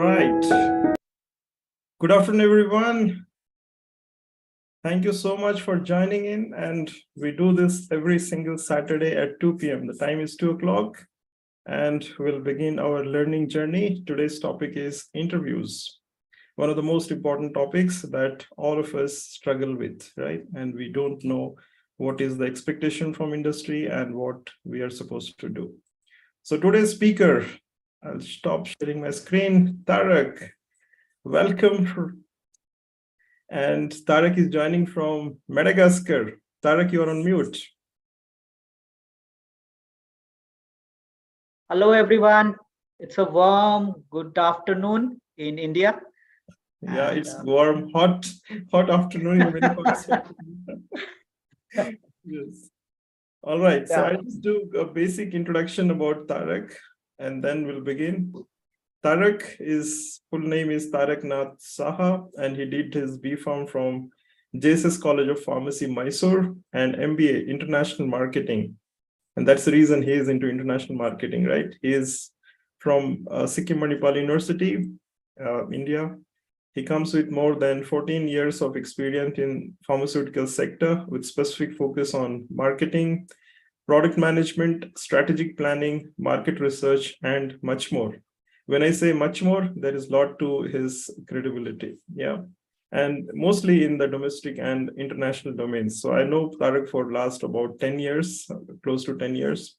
right. Good afternoon, everyone. Thank you so much for joining in. And we do this every single Saturday at 2 p.m. The time is 2 o'clock. And we'll begin our learning journey. Today's topic is interviews. One of the most important topics that all of us struggle with, right? And we don't know what is the expectation from industry and what we are supposed to do. So today's speaker, I'll stop sharing my screen. Tarak, welcome. And Tarak is joining from Madagascar. Tarak, you are on mute. Hello, everyone. It's a warm good afternoon in India. Yeah, it's warm, hot afternoon in many parts. Yes. All right. So I'll just do a basic introduction about Tarak, and then we'll begin. Tarak, his full name is Tarak Nath Saha, and he did his B.Pharm from JSS College of Pharmacy, Mysore, and MBA, International Marketing. And that's the reason he is into international marketing, right? He is from Sikkim Manipal University, India. He comes with more than 14 years of experience in pharmaceutical sector with specific focus on marketing, product management, strategic planning, market research, and much more. When I say much more, there is a lot to his credibility. Yeah. And mostly in the domestic and international domains. So I know Tarak for last about 10 years, close to 10 years.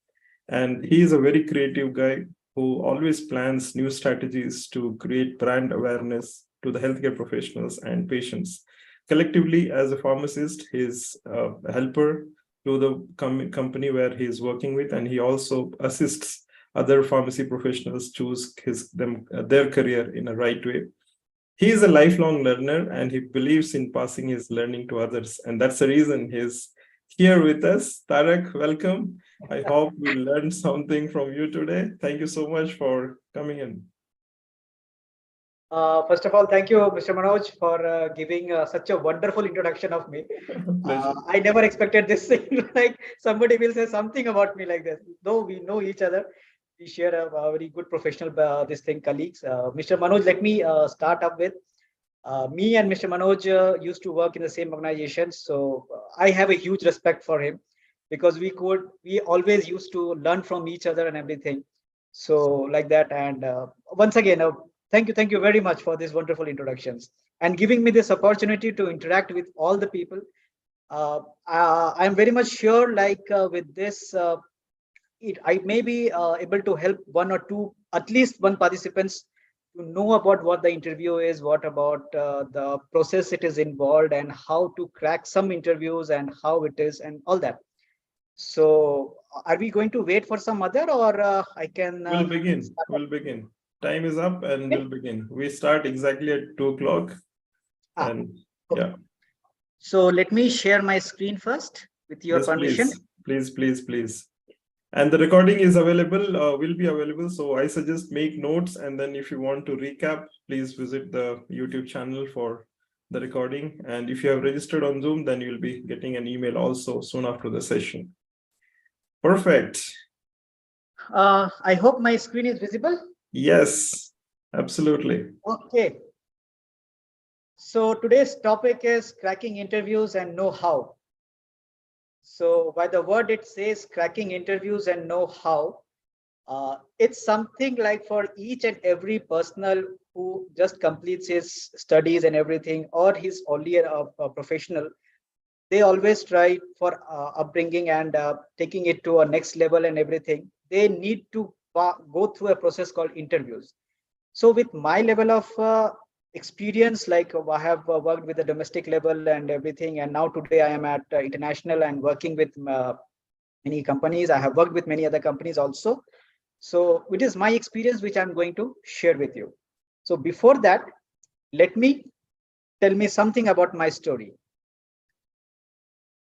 And he is a very creative guy who always plans new strategies to create brand awareness to the healthcare professionals and patients. Collectively, as a pharmacist, he's a helper to the company where he is working with, and he also assists other pharmacy professionals choose their career in a right way. He is a lifelong learner and he believes in passing his learning to others. And that's the reason he's here with us. Tarak, welcome. I hope we learned something from you today. Thank you so much for coming in. First of all, thank you, Mr. Manoj, for giving such a wonderful introduction of me. I never expected this thing, like somebody will say something about me like this. Though we know each other, we share a very good professional colleagues. Mr. Manoj, let me start up with me and Mr. Manoj used to work in the same organization. So I have a huge respect for him because we always used to learn from each other and everything. So like that. And once again, thank you very much for these wonderful introductions and giving me this opportunity to interact with all the people. I'm very much sure, like with this, I may be able to help one or two, at least one participants to know about what the interview is, what about the process it is involved, and how to crack some interviews and how it is and all that. So are we going to wait for some other, or I can... We'll begin. Time is up and we'll begin. We start exactly at 2 o'clock. And yeah. So let me share my screen first with your permission. Please. And the recording is available, will be available. So I suggest make notes. And then if you want to recap, please visit the YouTube channel for the recording. And if you have registered on Zoom, then you'll be getting an email also soon after the session. Perfect. I hope my screen is visible. Yes, absolutely. Okay. So today's topic is cracking interviews and know-how. So by the word it says cracking interviews and know-how, it's something like for each and every personal who just completes his studies and everything, or he's only a professional. They always try for upbringing and taking it to a next level and everything. They need to go through a process called interviews. So with my level of experience, like I have worked with the domestic level and everything, and now today I am at international and working with many companies. I have worked with many other companies also. So it is my experience which I'm going to share with you. So before that, let me tell me something about my story.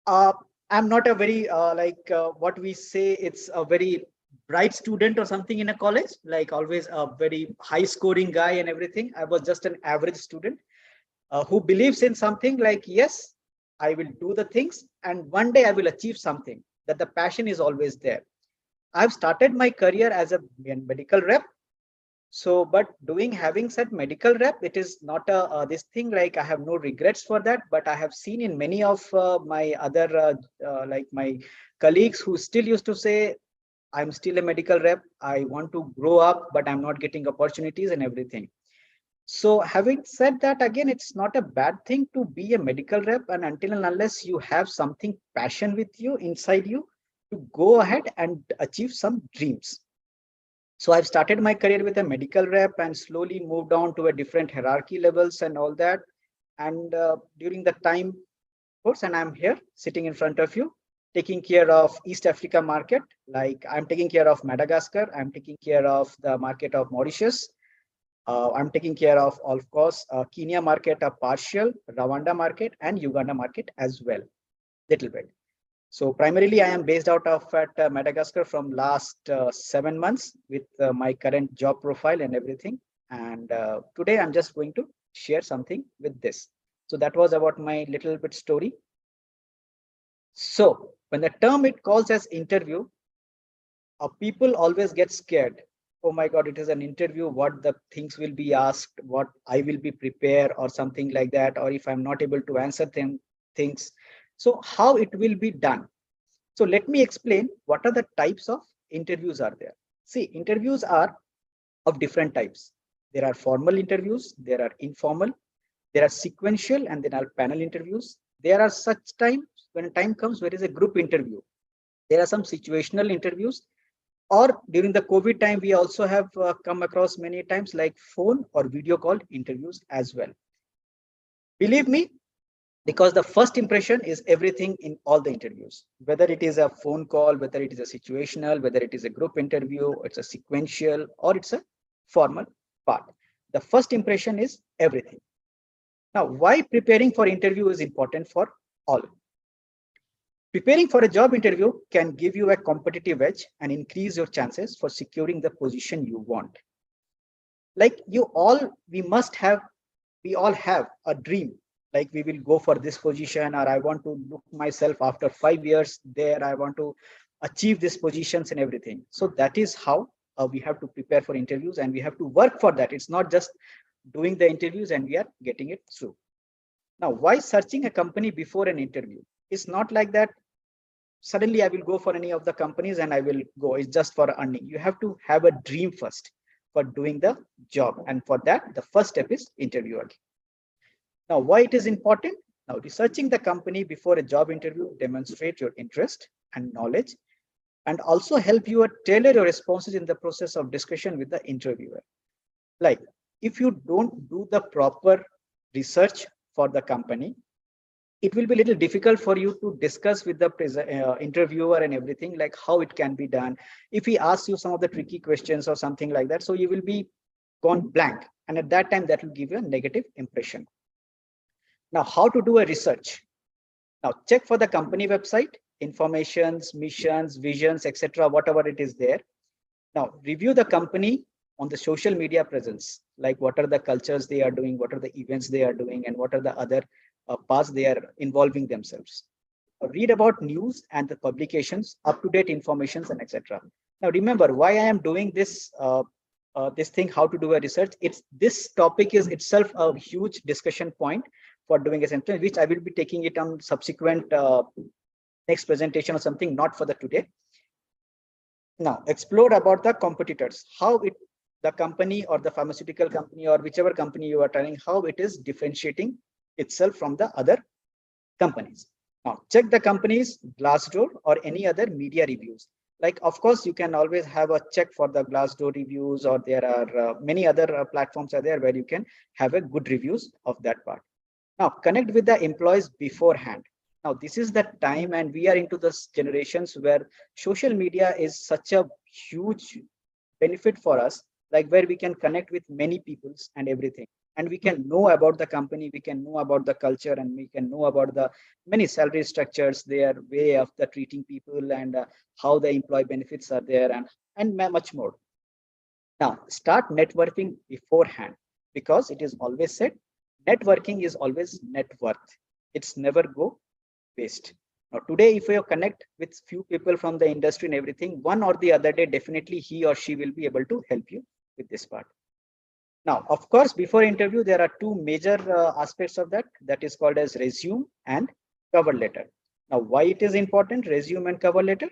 I'm not a very what we say, it's a very bright student or something in a college, like always a very high scoring guy and everything. I was just an average student who believes in something like, yes, I will do the things and one day I will achieve something, that the passion is always there. I've started my career as a medical rep. So, but having said medical rep, it is not a this thing like I have no regrets for that. But I have seen in many of my other like my colleagues who still used to say, I'm still a medical rep. I want to grow up, but I'm not getting opportunities and everything. So having said that, again, it's not a bad thing to be a medical rep, and until and unless you have something passion with you inside you to go ahead and achieve some dreams. So I've started my career with a medical rep and slowly moved on to a different hierarchy levels and all that. And during the time, of course, and I'm here sitting in front of you, taking care of East Africa market. Like I'm taking care of Madagascar. I'm taking care of the market of Mauritius. I'm taking care of course, Kenya market, a partial, Rwanda market, and Uganda market as well, little bit. So primarily, I am based out of at Madagascar from last 7 months with my current job profile and everything. And today, I'm just going to share something with this. So that was about my little bit story. So when the term it calls as interview, people always get scared. Oh my God, it is an interview. What the things will be asked, what I will be prepared or something like that. Or if I'm not able to answer things. So how it will be done? So let me explain what are the types of interviews are there. See, interviews are of different types. There are formal interviews, there are informal, there are sequential, and there are panel interviews. There are such times when a time comes where is a group interview. There are some situational interviews, or during the COVID time, we also have come across many times like phone or video call interviews as well. Believe me, because the first impression is everything in all the interviews, whether it is a phone call, whether it is a situational, whether it is a group interview, it's a sequential, or it's a formal part. The first impression is everything. Now, why preparing for interview is important for all? Preparing for a job interview can give you a competitive edge and increase your chances for securing the position you want. Like we all have a dream, like we will go for this position, or I want to look myself after 5 years there, I want to achieve these positions and everything. So that is how we have to prepare for interviews, and we have to work for that. It's not just doing the interviews and we are getting it through. Now, why searching a company before an interview? It's not like that suddenly I will go for any of the companies and I will go. It's just for earning. You have to have a dream first for doing the job. And for that, the first step is interview again. Now, why it is important? Now, researching the company before a job interview demonstrate your interest and knowledge, and also help you tailor your responses in the process of discussion with the interviewer. Like if you don't do the proper research for the company, it will be a little difficult for you to discuss with the interviewer and everything, like how it can be done. If he asks you some of the tricky questions or something like that, so you will be gone blank. And at that time, that will give you a negative impression. Now, how to do a research? Now, check for the company website, informations, missions, visions, etc., whatever it is there. Now, review the company on the social media presence, like what are the cultures they are doing, what are the events they are doing, and what are the other parts they are involving themselves. Read about news and the publications, up-to-date informations, and etc. Now, remember why I am doing this this thing, how to do a research. It's this topic is itself a huge discussion point for doing a sentence, which I will be taking it on subsequent next presentation or something, not for the today. Now, explore about the competitors, how the company or the pharmaceutical company or whichever company you are trying, how it is differentiating itself from the other companies. Now, check the company's Glassdoor or any other media reviews. Like, of course, you can always have a check for the Glassdoor reviews, or there are many other platforms are there where you can have a good reviews of that part. Now, connect with the employees beforehand. Now, this is the time, and we are into this generations where social media is such a huge benefit for us, like where we can connect with many peoples and everything. And we can know about the company, we can know about the culture, and we can know about the many salary structures, their way of the treating people, and how the employee benefits are there, and much more. Now, start networking beforehand, because it is always said, networking is always net worth. It's never go waste. Now, today, if you connect with few people from the industry and everything, one or the other day, definitely he or she will be able to help you with this part. Now, of course, before interview, there are two major aspects of that. That is called as resume and cover letter. Now, why it is important, resume and cover letter?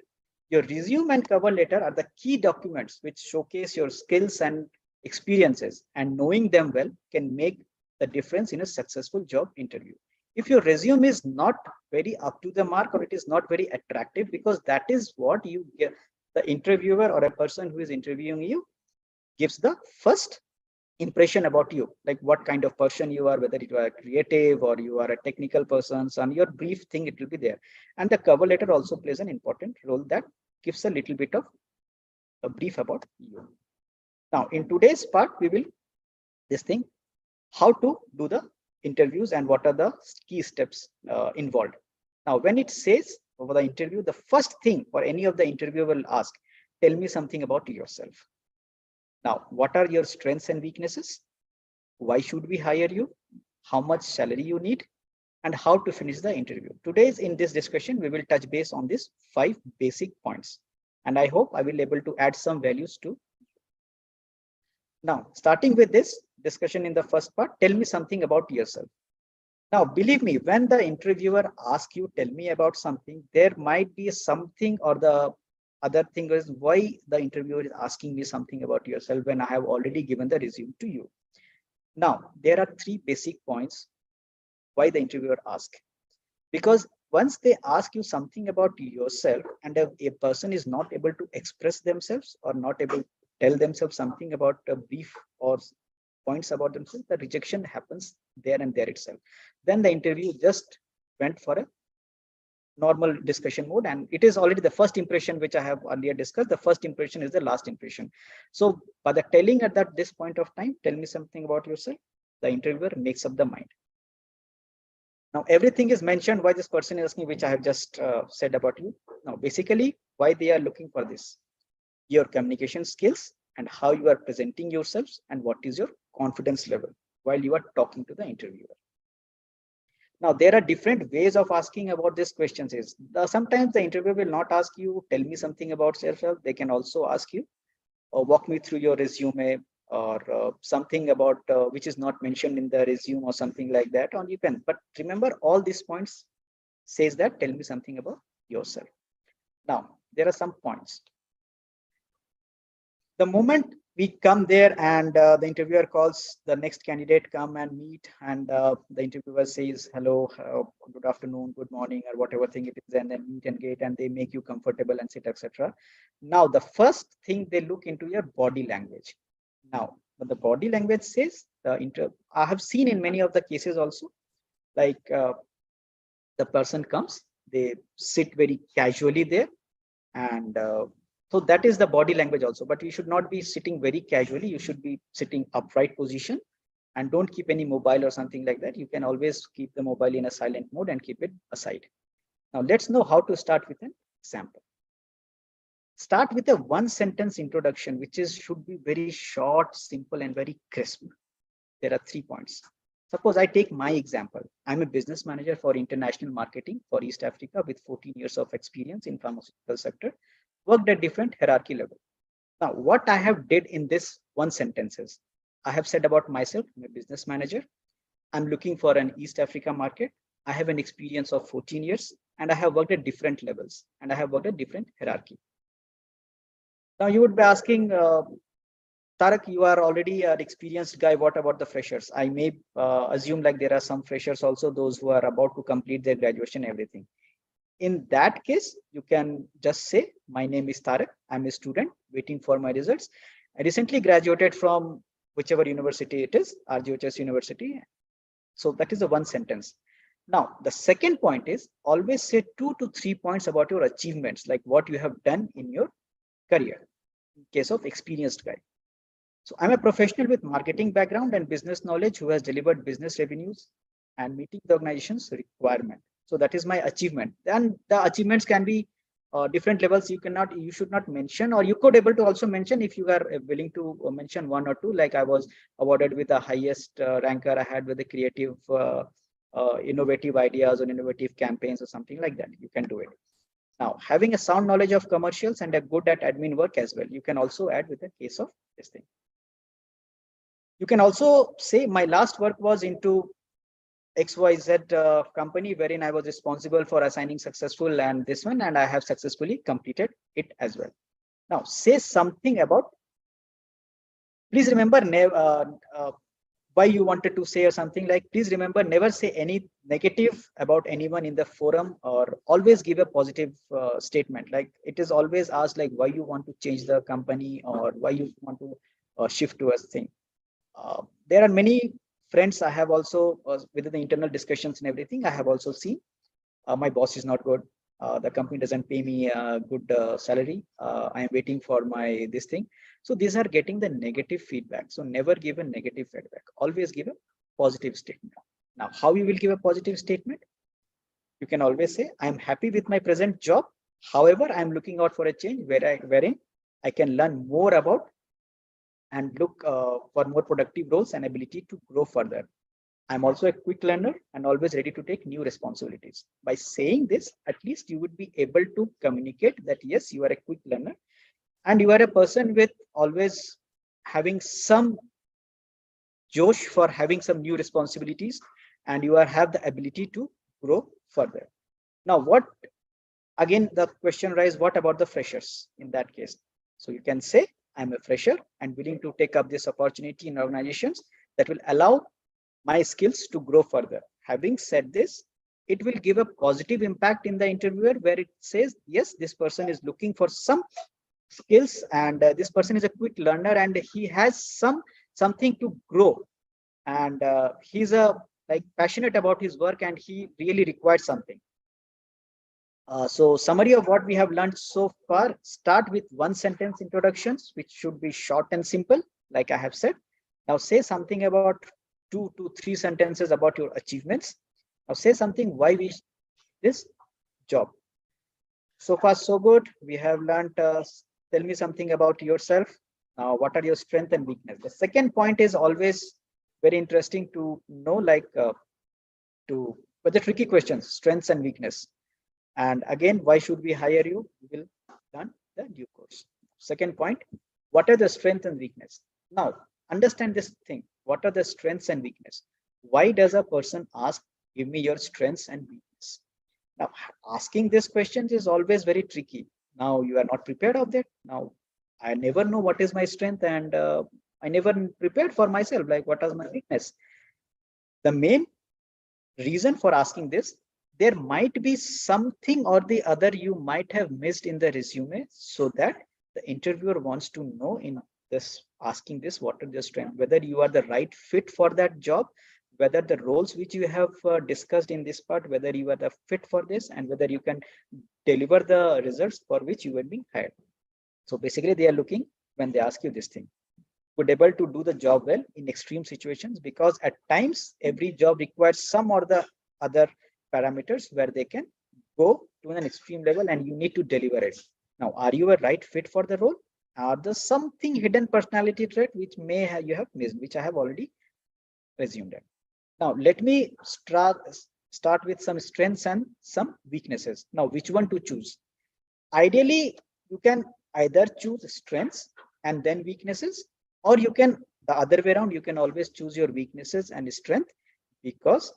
Your resume and cover letter are the key documents which showcase your skills and experiences, and knowing them well can make the difference in a successful job interview. If your resume is not very up to the mark, or it is not very attractive, because that is what you get, the interviewer or a person who is interviewing you gives the first impression about you, like what kind of person you are, whether you are creative or you are a technical person. So on your brief thing, it will be there. And the cover letter also plays an important role, that gives a little bit of a brief about you. Now, in today's part, we will this thing, how to do the interviews and what are the key steps involved. Now, when it says over the interview, the first thing or any of the interviewer will ask, tell me something about yourself. Now, what are your strengths and weaknesses? Why should we hire you? How much salary you need? And how to finish the interview. Today's in this discussion, we will touch base on these 5 basic points. And I hope I will be able to add some values to. Now, starting with this discussion in the first part, tell me something about yourself. Now, believe me, when the interviewer asks you, tell me about something, there might be something, or the other thing is why the interviewer is asking me something about yourself when I have already given the resume to you. Now, there are 3 basic points why the interviewer asks. Because once they ask you something about yourself and a person is not able to express themselves or not able to tell themselves something about a brief or points about themselves, the rejection happens there and there itself. Then the interview just went for a normal discussion mode, and it is already the first impression which I have earlier discussed. The first impression is the last impression. So by the telling at that this point of time, tell me something about yourself, the interviewer makes up the mind. Now everything is mentioned why this person is asking, which I have just said about you. Now basically why they are looking for this, your communication skills and how you are presenting yourselves and what is your confidence level while you are talking to the interviewer. Now, there are different ways of asking about these questions. Sometimes the interviewer will not ask you, tell me something about yourself. They can also ask you, or walk me through your resume, or something about which is not mentioned in the resume or something like that. Or you can, but remember all these points says that, tell me something about yourself. Now, there are some points. The moment we come there and the interviewer calls the next candidate, come and meet, and the interviewer says hello, good afternoon, good morning, or whatever thing it is, and then meet and greet, and they make you comfortable and sit, etc. Now the first thing they look into your body language. Now what the body language says, I have seen in many of the cases also, like the person comes, they sit very casually there, and so that is the body language also. But you should not be sitting very casually. You should be sitting upright position, and don't keep any mobile or something like that. You can always keep the mobile in a silent mode and keep it aside. Now let's know how to start with an example. Start with a 1-sentence introduction, which should be very short, simple, and very crisp. There are 3 points. Suppose I take my example. I'm a business manager for international marketing for East Africa with 14 years of experience in pharmaceutical sector, worked at different hierarchy level. Now, what I have did in this 1 sentence is, I have said about myself, I'm a business manager. I'm looking for an East Africa market. I have an experience of 14 years, and I have worked at different levels, and I have worked at different hierarchy. Now you would be asking, Tarak, you are already an experienced guy. What about the freshers? I may assume like there are some freshers also, those who are about to complete their graduation, everything. In that case, you can just say, my name is Tarak. I'm a student waiting for my results. I recently graduated from whichever university it is, RGHS University. So that is the 1 sentence. Now, the second point is, always say 2 to 3 points about your achievements, like what you have done in your career, in case of experienced guy. So I'm a professional with marketing background and business knowledge who has delivered business revenues and meeting the organization's requirement. So that is my achievement. Then the achievements can be different levels. You should not mention, or you could able to also mention if you are willing to mention 1 or 2. Like I was awarded with the highest ranker I had with the creative, innovative ideas or innovative campaigns or something like that. You can do it. Now, having a sound knowledge of commercials and a good at admin work as well. You can also add with the case of this thing. You can also say my last work was into XYZ company wherein I was responsible for assigning successful and this one, and I have successfully completed it as well. Now say something about, please remember why you wanted to say or something like, please remember never say any negative about anyone in the forum, or always give a positive statement. Like it is always asked like why you want to change the company or why you want to shift to a thing. There are many friends I have also within the internal discussions and everything. I have also seen my boss is not good. The company doesn't pay me a good salary. I am waiting for my this thing. So these are getting the negative feedback. So never give a negative feedback. Always give a positive statement. Now, how you will give a positive statement? You can always say, I am happy with my present job. However, I am looking out for a change wherein I can learn more about and look for more productive roles and ability to grow further. I'm also a quick learner and always ready to take new responsibilities. By saying this, at least you would be able to communicate that yes, you are a quick learner and you are a person with always having some josh for having some new responsibilities, and you have the ability to grow further. Now, what again the question arises, what about the freshers in that case? So you can say, I'm a fresher and willing to take up this opportunity in organizations that will allow my skills to grow further. Having said this, it will give a positive impact in the interviewer where it says, yes, this person is looking for some skills, and this person is a quick learner and he has something to grow, and he's a like passionate about his work and he really requires something. So summary of what we have learned so far: start with one sentence introductions, which should be short and simple, like I have said. Now say something about 2 to 3 sentences about your achievements. Now say something why we this job. So far so good. We have learned, tell me something about yourself. Now what are your strength and weakness? The second point is always very interesting to know, like but the tricky questions, strengths and weakness. And again, why should we hire you? We will learn the due course. Second point, what are the strengths and weakness? Now, understand this thing. What are the strengths and weakness? Why does a person ask, give me your strengths and weakness? Now, asking these questions is always very tricky. Now, you are not prepared of that. Now, I never know what is my strength, and I never prepared for myself, like what is my weakness. The main reason for asking this, there might be something or the other you might have missed in the resume, so that the interviewer wants to know in this asking this, what are your strengths, whether you are the right fit for that job, whether the roles which you have discussed in this part, whether you are the fit for this, and whether you can deliver the results for which you were being hired. So basically they are looking, when they ask you this thing, would able to do the job well in extreme situations, because at times every job requires some or the other parameters where they can go to an extreme level and you need to deliver it. Now, are you a right fit for the role? Are there something hidden personality trait which may have, you have missed, which I have already resumed it. Now, let me start with some strengths and some weaknesses. Now, which one to choose? Ideally, you can either choose strengths and then weaknesses, or you can the other way around. You can always choose your weaknesses and strength, because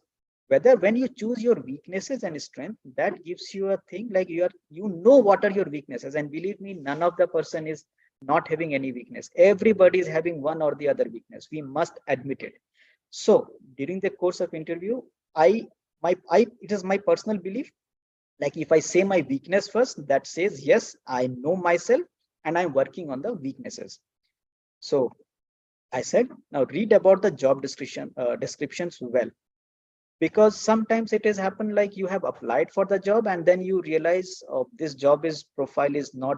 whether when you choose your weaknesses and strength, that gives you a thing like you know what are your weaknesses, and believe me, none of the person is not having any weakness. Everybody is having one or the other weakness. We must admit it. So during the course of interview, it is my personal belief, like if I say my weakness first, that says yes, I know myself and I'm working on the weaknesses. So I said, now read about the job descriptions well, because sometimes it has happened like you have applied for the job and then you realize this job is profile is not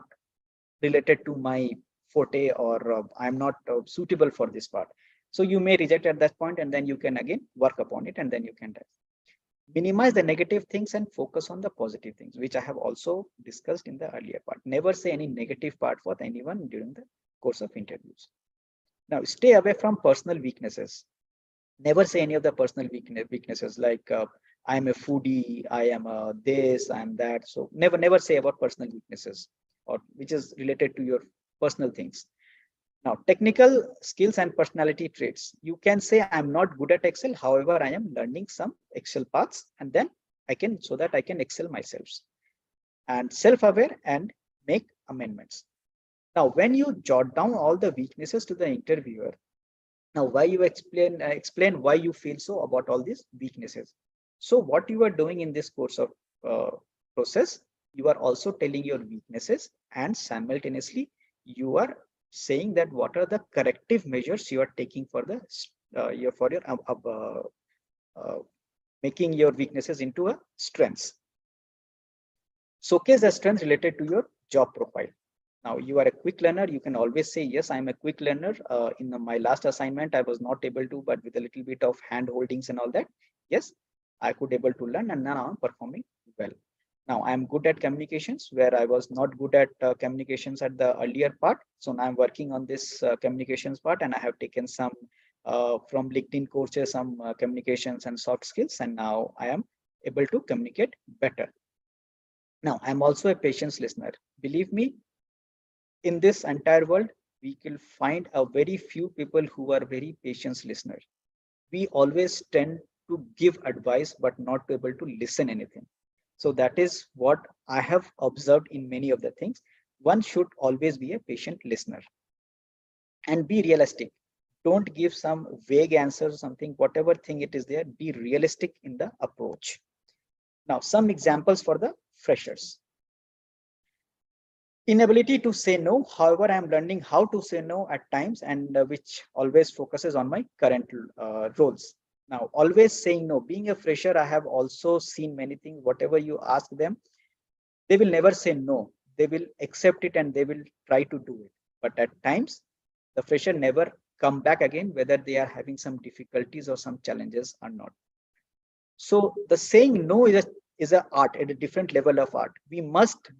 related to my forte, or I'm not suitable for this part. So you may reject at that point, and then you can again work upon it, and then you can minimize the negative things and focus on the positive things, which I have also discussed in the earlier part. Never say any negative part for anyone during the course of interviews. Now, stay away from personal weaknesses. Never say any of the personal weaknesses like I am a foodie, I am a this, I am that. So never say about personal weaknesses or which is related to your personal things. Now, technical skills and personality traits. You can say I'm not good at Excel. However, I am learning some Excel paths, and then so that I can excel myself. And self-aware and make amendments. Now, when you jot down all the weaknesses to the interviewer, now why you explain why you feel so about all these weaknesses. So what you are doing in this course of process, you are also telling your weaknesses, and simultaneously you are saying that what are the corrective measures you are taking for the making your weaknesses into a strengths. Showcase the strengths related to your job profile. Now, you are a quick learner. You can always say, yes, I'm a quick learner. In my last assignment, I was not able to, but with a little bit of hand holdings and all that, yes, I could able to learn, and now I'm performing well. Now, I'm good at communications, where I was not good at communications at the earlier part. So now I'm working on this communications part, and I have taken some from LinkedIn courses, some communications and soft skills, and now I am able to communicate better. Now, I'm also a patience listener. Believe me, in this entire world, we will find a very few people who are very patient listeners. We always tend to give advice, but not to able to listen anything. So that is what I have observed in many of the things. One should always be a patient listener and be realistic. Don't give some vague answers or something, whatever thing it is there, be realistic in the approach. Now, some examples for the freshers. Inability to say no. However, I am learning how to say no at times, and which always focuses on my current roles. Now, always saying no. Being a fresher, I have also seen many things. Whatever you ask them, they will never say no. They will accept it and they will try to do it. But at times, the fresher never come back again, whether they are having some difficulties or some challenges or not. So the saying no is a art, at a different level of art. We must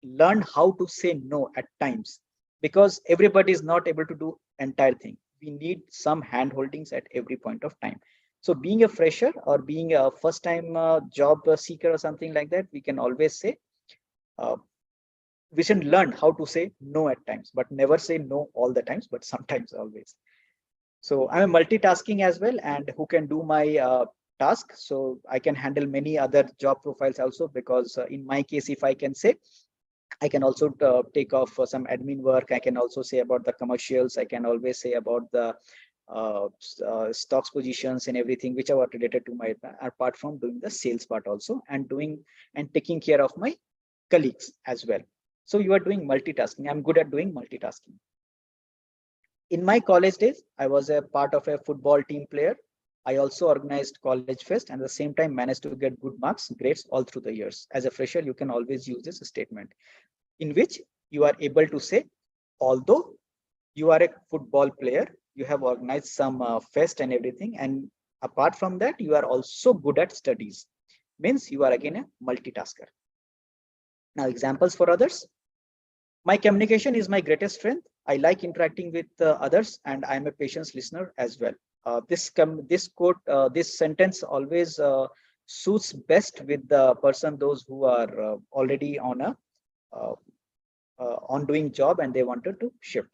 learn how to say no at times, because everybody is not able to do entire thing. We need some hand holdings at every point of time. So being a fresher or being a first time job seeker or something like that, we can always say we should learn how to say no at times, but never say no all the times, but sometimes always. So I'm multitasking as well, and who can do my task. So I can handle many other job profiles also, because in my case, if I can say, I can also take off some admin work. I can also say about the commercials. I can always say about the stocks positions and everything which are related to my, apart from doing the sales part also, and doing and taking care of my colleagues as well. So you are doing multitasking. I'm good at doing multitasking. In my college days, I was a part of a football team player. I also organized college fest, and at the same time managed to get good marks, grades all through the years. As a fresher, you can always use this statement, in which you are able to say, although you are a football player, you have organized some fest and everything, and apart from that, you are also good at studies. Means you are again a multitasker. Now, examples for others. My communication is my greatest strength. I like interacting with others, and I am a patient listener as well. This quote, this sentence always suits best with the person, those who are already on a on doing job and they wanted to shift.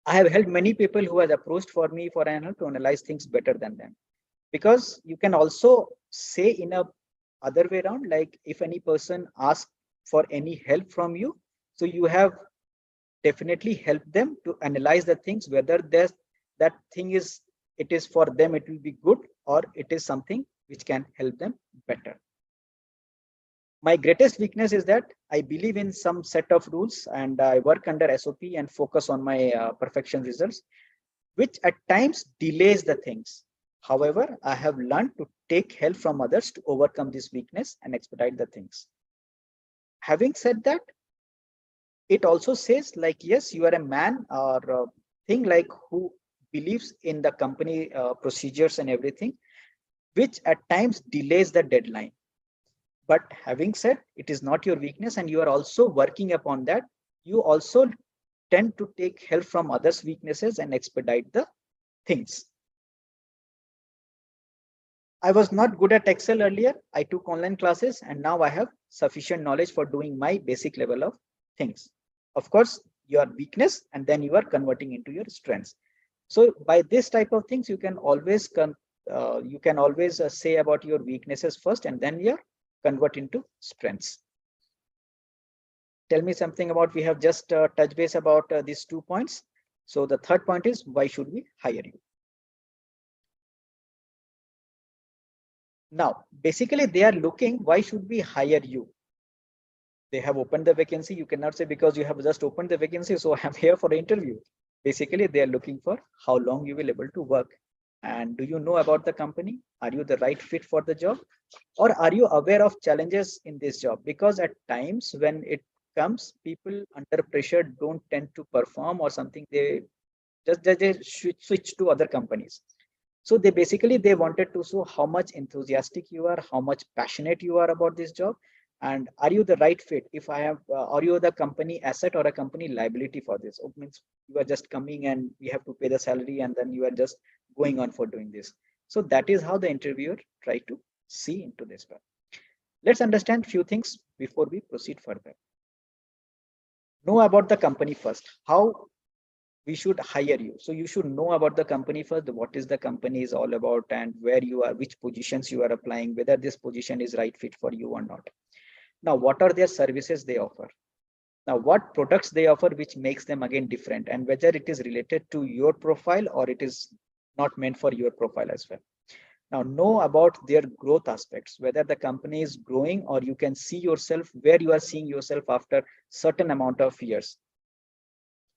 I have helped many people who have approached for me for an help to analyze things better than them, because you can also say in a other way around, like if any person asks for any help from you, so you have definitely helped them to analyze the things, whether there's that thing is, it is for them, it will be good, or it is something which can help them better. My greatest weakness is that I believe in some set of rules, and I work under SOP and focus on my perfection results, which at times delays the things. However, I have learned to take help from others to overcome this weakness and expedite the things. Having said that, it also says, like, yes, you are a man or thing like who believes in the company procedures and everything, which at times delays the deadline. But having said, it is not your weakness, and you are also working upon that. You also tend to take help from others' weaknesses and expedite the things. I was not good at Excel earlier. I took online classes, and now I have sufficient knowledge for doing my basic level of things. Of course, your weakness, and then you are converting into your strengths. So by this type of things, you can always say about your weaknesses first, and then you convert into strengths. Tell me something about, we have just touched base about these 2 points. So the third point is, why should we hire you? Now, basically they are looking, why should we hire you? They have opened the vacancy. You cannot say because you have just opened the vacancy, so I'm here for the interview. Basically, they are looking for how long you will able to work. And do you know about the company? Are you the right fit for the job? Or are you aware of challenges in this job? Because at times when it comes, people under pressure don't tend to perform or something. They switch to other companies. So they wanted to show how much enthusiastic you are, how much passionate you are about this job, and are you the right fit? If I have, are you the company asset or a company liability for this? It means you are just coming and we have to pay the salary, and then you are just going on for doing this. So that is how the interviewer try to see into this part. Let's understand few things before we proceed further. Know about the company first. How we should hire you? So you should know about the company first, what is the company is all about, and where you are, which positions you are applying, whether this position is right fit for you or not. Now, what are their services they offer? Now, what products they offer, which makes them again different, and whether it is related to your profile or it is not meant for your profile as well. Now, know about their growth aspects, whether the company is growing or you can see yourself, where you are seeing yourself after certain amount of years.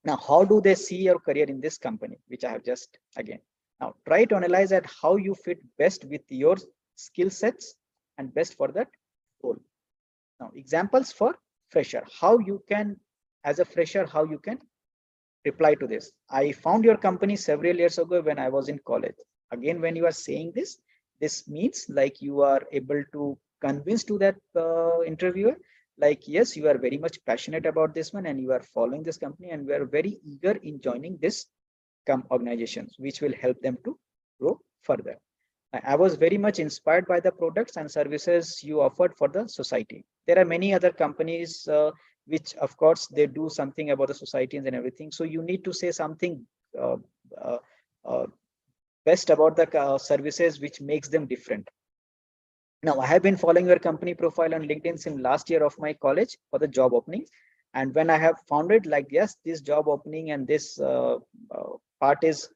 Now, how do they see your career in this company, which I have just again. Now, try to analyze at how you fit best with your skill sets and best for that role. Now, examples for fresher, how you can, as a fresher, how you can reply to this. I found your company several years ago when I was in college. Again, when you are saying this, this means like you are able to convince to that interviewer, like, yes, you are very much passionate about this one and you are following this company and we are very eager in joining this organizations, which will help them to grow further. I was very much inspired by the products and services you offered for the society. There are many other companies which, of course, they do something about the society and everything. So you need to say something uh, uh, uh, best about the services which makes them different. Now, I have been following your company profile on LinkedIn since last year of my college for the job opening. And when I have found it, like, yes, this job opening and this part is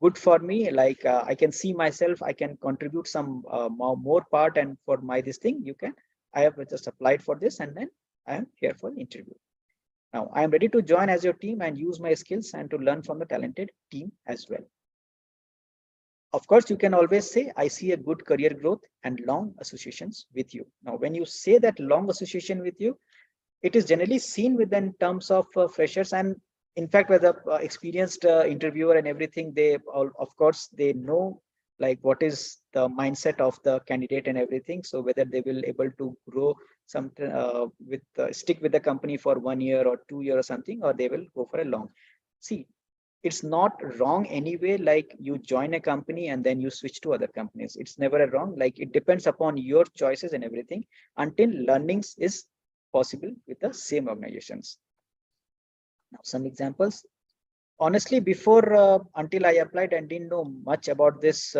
good for me. Like, I can see myself, I can contribute some more part. And for my this thing, I have just applied for this and then I am here for the interview. Now, I am ready to join as your team and use my skills and to learn from the talented team as well. Of course, you can always say, I see a good career growth and long associations with you. Now, when you say that long association with you, it is generally seen within terms of freshers. And in fact, with the experienced interviewer and everything, they all, of course, they know like what is the mindset of the candidate and everything. So whether they will able to grow some stick with the company for 1 year or 2 years or something, or they will go for a long. See, it's not wrong anyway, like you join a company and then you switch to other companies. It's never a wrong, like it depends upon your choices and everything until learnings is possible with the same organizations. Now, some examples. Honestly, before until I applied and didn't know much about this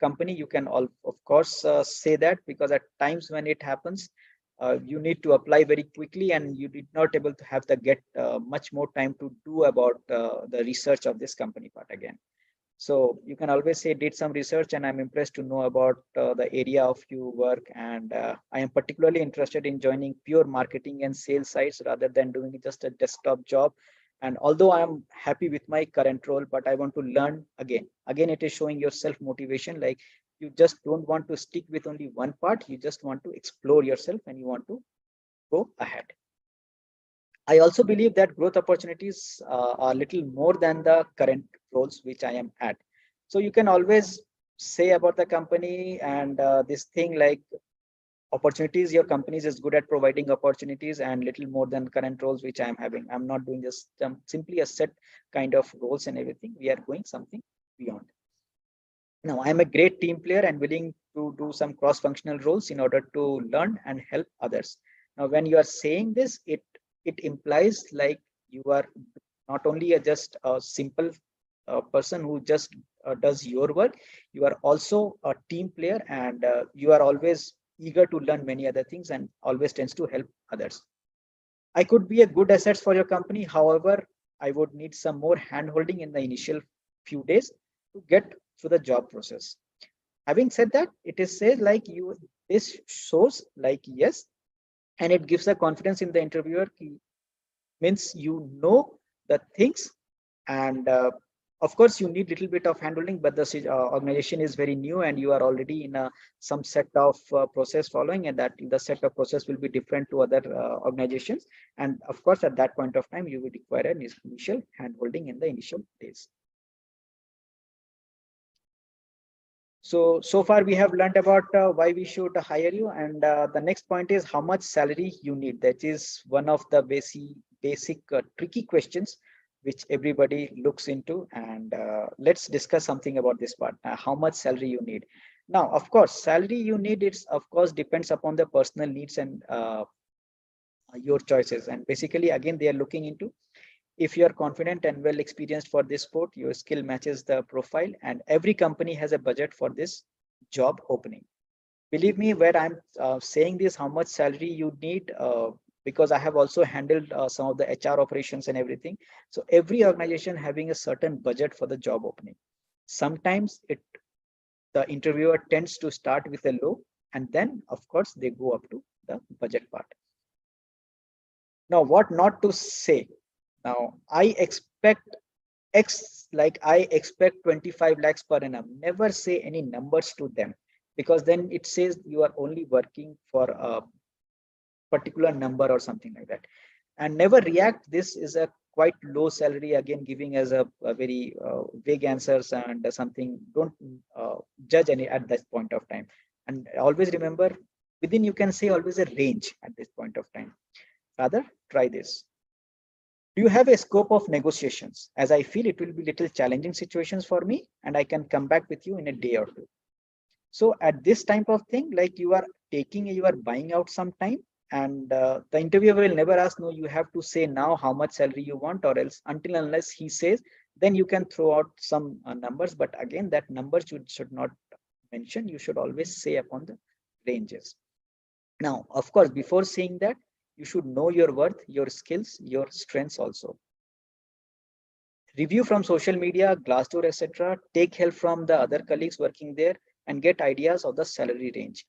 company, you can all of course say that, because at times when it happens, you need to apply very quickly and you did not able to have the get much more time to do about the research of this company part again. So you can always say did some research and I'm impressed to know about the area of you work, and I am particularly interested in joining pure marketing and sales sites rather than doing just a desktop job. And although I am happy with my current role, but I want to learn again. Again, it is showing your self motivation, like you just don't want to stick with only one part, you just want to explore yourself and you want to go ahead. I also believe that growth opportunities are little more than the current roles which I am at. So you can always say about the company and this thing like opportunities, your companies is good at providing opportunities and little more than current roles which I am having. I'm not doing just simply a set kind of roles and everything. We are going something beyond. Now, I'm a great team player and willing to do some cross-functional roles in order to learn and help others. Now, when you are saying this, it implies like you are not only just a simple person who just does your work. You are also a team player, and you are always eager to learn many other things and always tends to help others. I could be a good asset for your company. However, I would need some more hand holding in the initial few days to get through the job process. Having said that, it is said like you, this shows like yes, and it gives a confidence in the interviewer, means you know the things, and of course you need little bit of handling, but the organization is very new and you are already in a some set of process following, and that the set of process will be different to other organizations, and of course at that point of time you will require an initial handholding in the initial days. So far we have learned about why we should hire you, and the next point is how much salary you need. That is one of the basic tricky questions which everybody looks into, and let's discuss something about this part. How much salary you need. Now, of course, salary you need, it's of course depends upon the personal needs and your choices, and basically again they are looking into if you are confident and well experienced for this sport, your skill matches the profile, and every company has a budget for this job opening. Believe me, where I'm saying this, how much salary you need, because I have also handled some of the HR operations and everything. So every organization having a certain budget for the job opening. Sometimes the interviewer tends to start with a low, and then of course they go up to the budget part. Now, what not to say? Now, I expect X, like I expect 25 lakhs per annum. Never say any numbers to them, because then it says you are only working for a particular number or something like that. And never react. This is a quite low salary, again, giving as a very vague answers and something. Don't judge any at this point of time. And always remember, within you can say always a range at this point of time. Rather, try this. Do you have a scope of negotiations? As I feel it will be little challenging situations for me, and I can come back with you in a day or two. So at this type of thing, like you are buying out some time, and the interviewer will never ask, no, you have to say now how much salary you want, or else until unless he says, then you can throw out some numbers. But again, that number should not mention. You should always say upon the ranges. Now, of course, before saying that, you should know your worth, your skills, your strengths also. Review from social media, Glassdoor, etc. Take help from the other colleagues working there and get ideas of the salary range.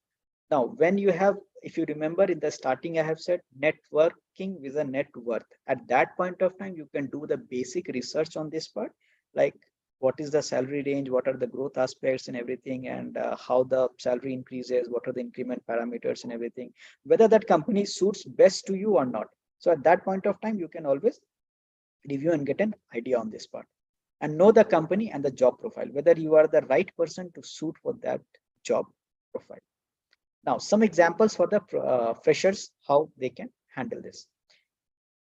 Now, when you have, if you remember in the starting, I have said networking with a net worth. At that point of time, you can do the basic research on this part, like what is the salary range, what are the growth aspects and everything, and how the salary increases, what are the increment parameters and everything, whether that company suits best to you or not. So at that point of time, you can always review and get an idea on this part, and know the company and the job profile, whether you are the right person to suit for that job profile. Now, some examples for the freshers, how they can handle this.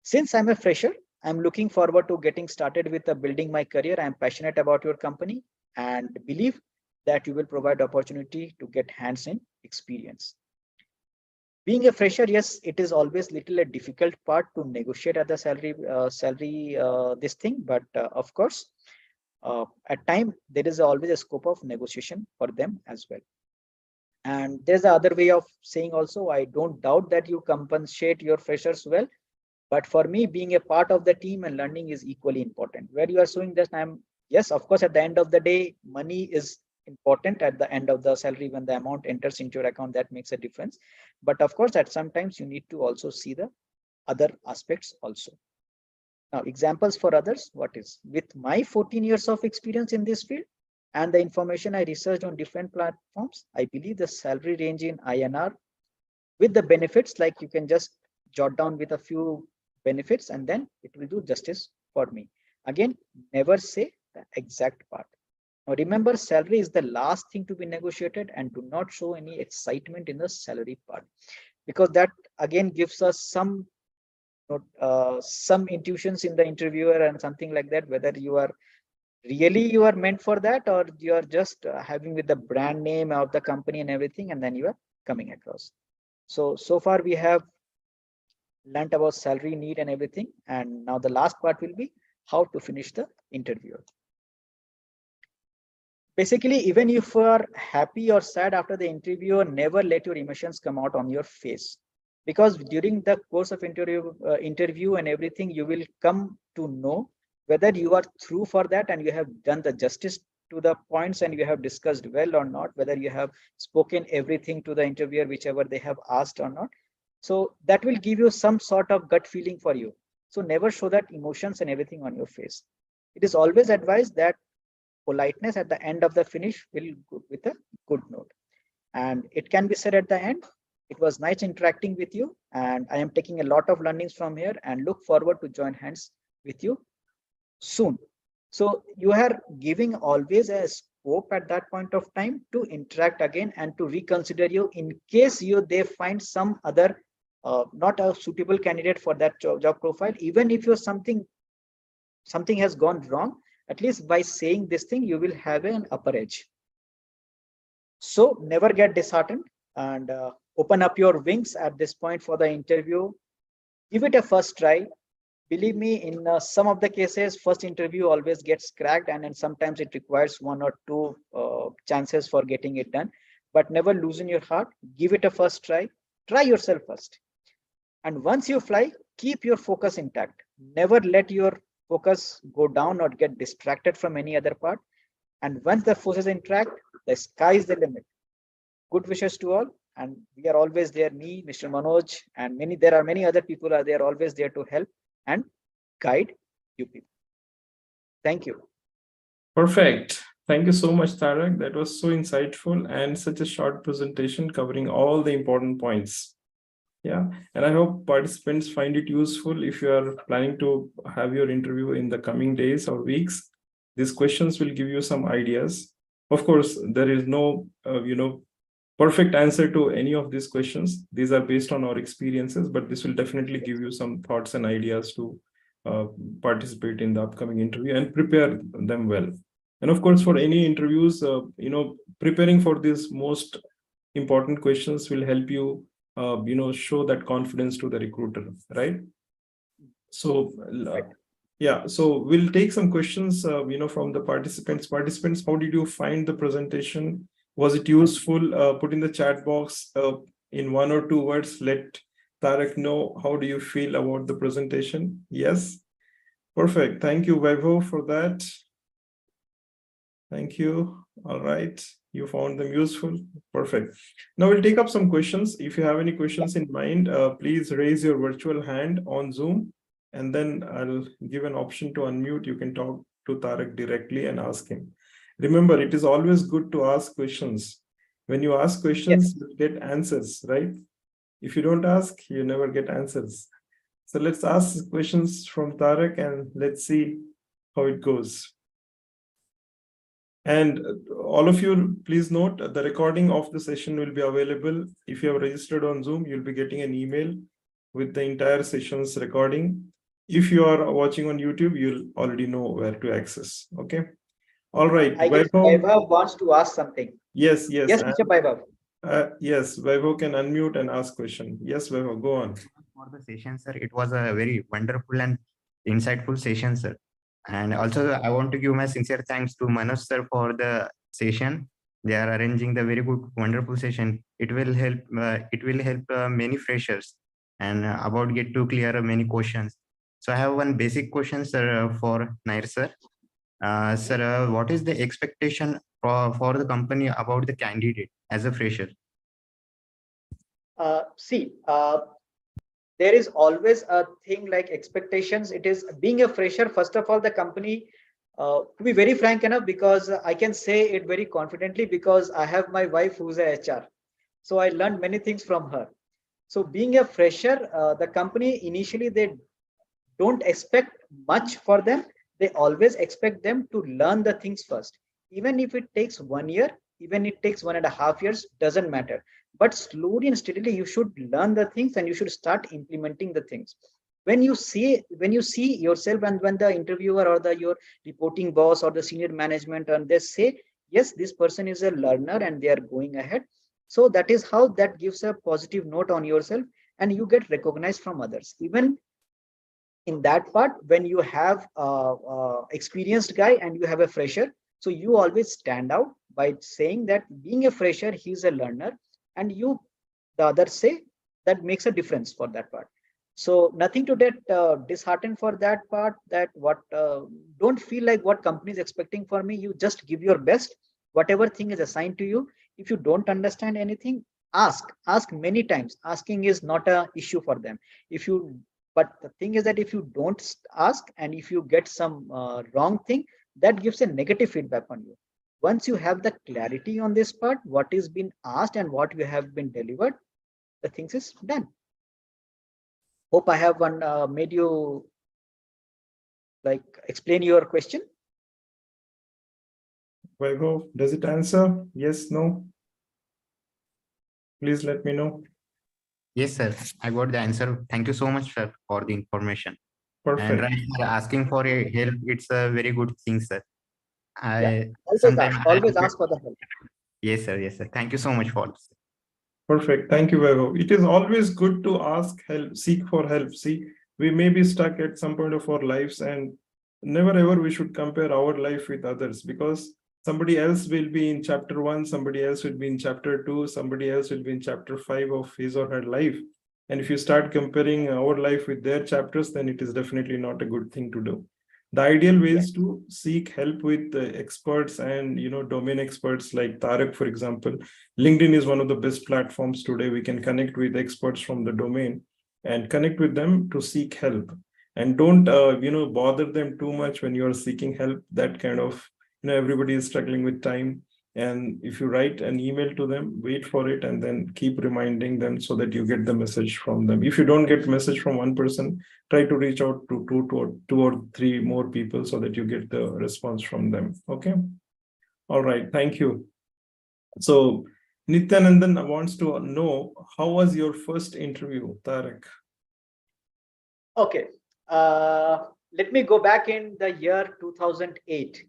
Since I'm a fresher, I'm looking forward to getting started with building my career. I'm passionate about your company and believe that you will provide opportunity to get hands-on experience. Being a fresher, yes, it is always little a difficult part to negotiate at the salary this thing, but of course, at time there is always a scope of negotiation for them as well. And there's the other way of saying also, I don't doubt that you compensate your freshers well, but for me, being a part of the team and learning is equally important. Where you are showing that yes, of course, at the end of the day, money is important at the end of the salary. When the amount enters into your account, that makes a difference. But of course, at sometimes you need to also see the other aspects also. Now, examples for others, what is with my 14 years of experience in this field and the information I researched on different platforms, I believe the salary range in INR with the benefits, like you can just jot down with a few benefits and then it will do justice for me. Again, never say the exact part. Now remember, salary is the last thing to be negotiated, and do not show any excitement in the salary part, because that again gives us some intuitions in the interviewer and something like that, whether you are meant for that, or you are just having with the brand name of the company and everything, and then you are coming across. So far we have learned about salary need and everything, and now the last part will be how to finish the interview. Basically, even if you are happy or sad after the interview, never let your emotions come out on your face, because during the course of interview and everything, you will come to know whether you are through for that and you have done the justice to the points and you have discussed well or not, whether you have spoken everything to the interviewer whichever they have asked or not. So that will give you some sort of gut feeling for you. So never show that emotions and everything on your face. It is always advised that politeness at the end of the finish will go with a good note. And it can be said at the end, it was nice interacting with you, and I am taking a lot of learnings from here and look forward to join hands with you soon. So you are giving always a scope at that point of time to interact again and to reconsider you in case they find some other not a suitable candidate for that job profile. Even if you're something has gone wrong, at least by saying this thing, you will have an upper edge. So never get disheartened, and open up your wings at this point for the interview. Give it a first try. Believe me, in some of the cases, first interview always gets cracked, and then sometimes it requires one or two chances for getting it done. But never loosen your heart. Give it a first try. Try yourself first. And once you fly, keep your focus intact. Never let your focus go down or get distracted from any other part. And once the forces interact, the sky is the limit. Good wishes to all. And we are always there, me, Mr. Manoj, and there are many other people are there, always there to help and guide you people. Thank you. Perfect. Thank you so much, Tarak. That was so insightful and such a short presentation covering all the important points. Yeah, and I hope participants find it useful if you are planning to have your interview in the coming days or weeks. These questions will give you some ideas. Of course, there is no, perfect answer to any of these questions. These are based on our experiences, but this will definitely give you some thoughts and ideas to participate in the upcoming interview and prepare them well. And of course, for any interviews, preparing for these most important questions will help you show that confidence to the recruiter, right? So yeah, so we'll take some questions from the participants. How did you find the presentation? Was it useful? Put in the chat box in 1 or 2 words. Let Tarak know how do you feel about the presentation. Yes, perfect. Thank you, Vaibhav, for that. Thank you. All right. You found them useful. Perfect. Now we'll take up some questions. If you have any questions in mind, please raise your virtual hand on Zoom, and then I'll give an option to unmute. You can talk to Tarak directly and ask him. Remember, it is always good to ask questions. When you ask questions, you get answers, right? If you don't ask, you never get answers. So let's ask questions from Tarak and let's see how it goes. And all of you, please note the recording of the session will be available. If you have registered on Zoom, you'll be getting an email with the entire session's recording. If you are watching on YouTube, you'll already know where to access. Okay. All right. I guess Vaibhav wants to ask something. Yes. Yes, Mr. Vaibhav. Yes, Vaibhav can unmute and ask question. Yes, Vaibhav, go on. For the session, sir, it was a very wonderful and insightful session, sir. And also, I want to give my sincere thanks to Manoj sir for the session. They are arranging the very good, wonderful session. It will help. Many freshers and about get to clear many questions. So I have one basic question, sir, for Nair sir. Sir, what is the expectation for the company about the candidate as a fresher? There is always a thing like expectations. It is being a fresher. First of all, the company, to be very frank enough, because I can say it very confidently because I have my wife who's a HR. So I learned many things from her. So being a fresher, the company initially, they don't expect much for them. They always expect them to learn the things first. Even if it takes 1 year, even it takes 1.5 years, doesn't matter. But slowly and steadily, you should learn the things and you should start implementing the things. When you see yourself, and when the interviewer or your reporting boss or the senior management, and they say, yes, this person is a learner and they are going ahead. So that is how that gives a positive note on yourself, and you get recognized from others. Even in that part, when you have experienced guy and you have a fresher, so you always stand out by saying that being a fresher, he's a learner, and you, the others say, that makes a difference for that part. So nothing to get disheartened for that part, that what don't feel like what company is expecting for me. You just give your best, whatever thing is assigned to you. If you don't understand anything, ask many times. Asking is not a issue for them. If you, but the thing is that if you don't ask, and if you get some wrong thing, that gives a negative feedback on you. Once you have the clarity on this part, what is been asked and what you have been delivered, the things is done. Hope I have one made you like explain your question. Vaibhav, does it answer? Yes, no? Please let me know. Yes, sir. I got the answer. Thank you so much, sir, for the information. And Perfect. right, sir, asking for a help, it's a very good thing, sir. Yeah, I always sometimes ask, always ask for the help. yes, sir. Yes, sir. Thank you so much for this. Perfect. Thank you, Vaibhav. It is always good to ask help, seek for help. See, we may be stuck at some point of our lives, and never ever we should compare our life with others, because somebody else will be in chapter 1, somebody else will be in chapter 2, somebody else will be in chapter 5 of his or her life. And if you start comparing our life with their chapters, then it is definitely not a good thing to do. The ideal way is to seek help with experts and domain experts like Tarak, for example. LinkedIn is one of the best platforms today. We can connect with experts from the domain and connect with them to seek help. And don't bother them too much when you are seeking help. That kind of, everybody is struggling with time. And if you write an email to them, wait for it and then keep reminding them so that you get the message from them. If you don't get message from one person, try to reach out to two or three more people so that you get the response from them. Okay. All right. Thank you. So Nityanandan wants to know, how was your first interview, Tarak? Okay. Let me go back in the year 2008.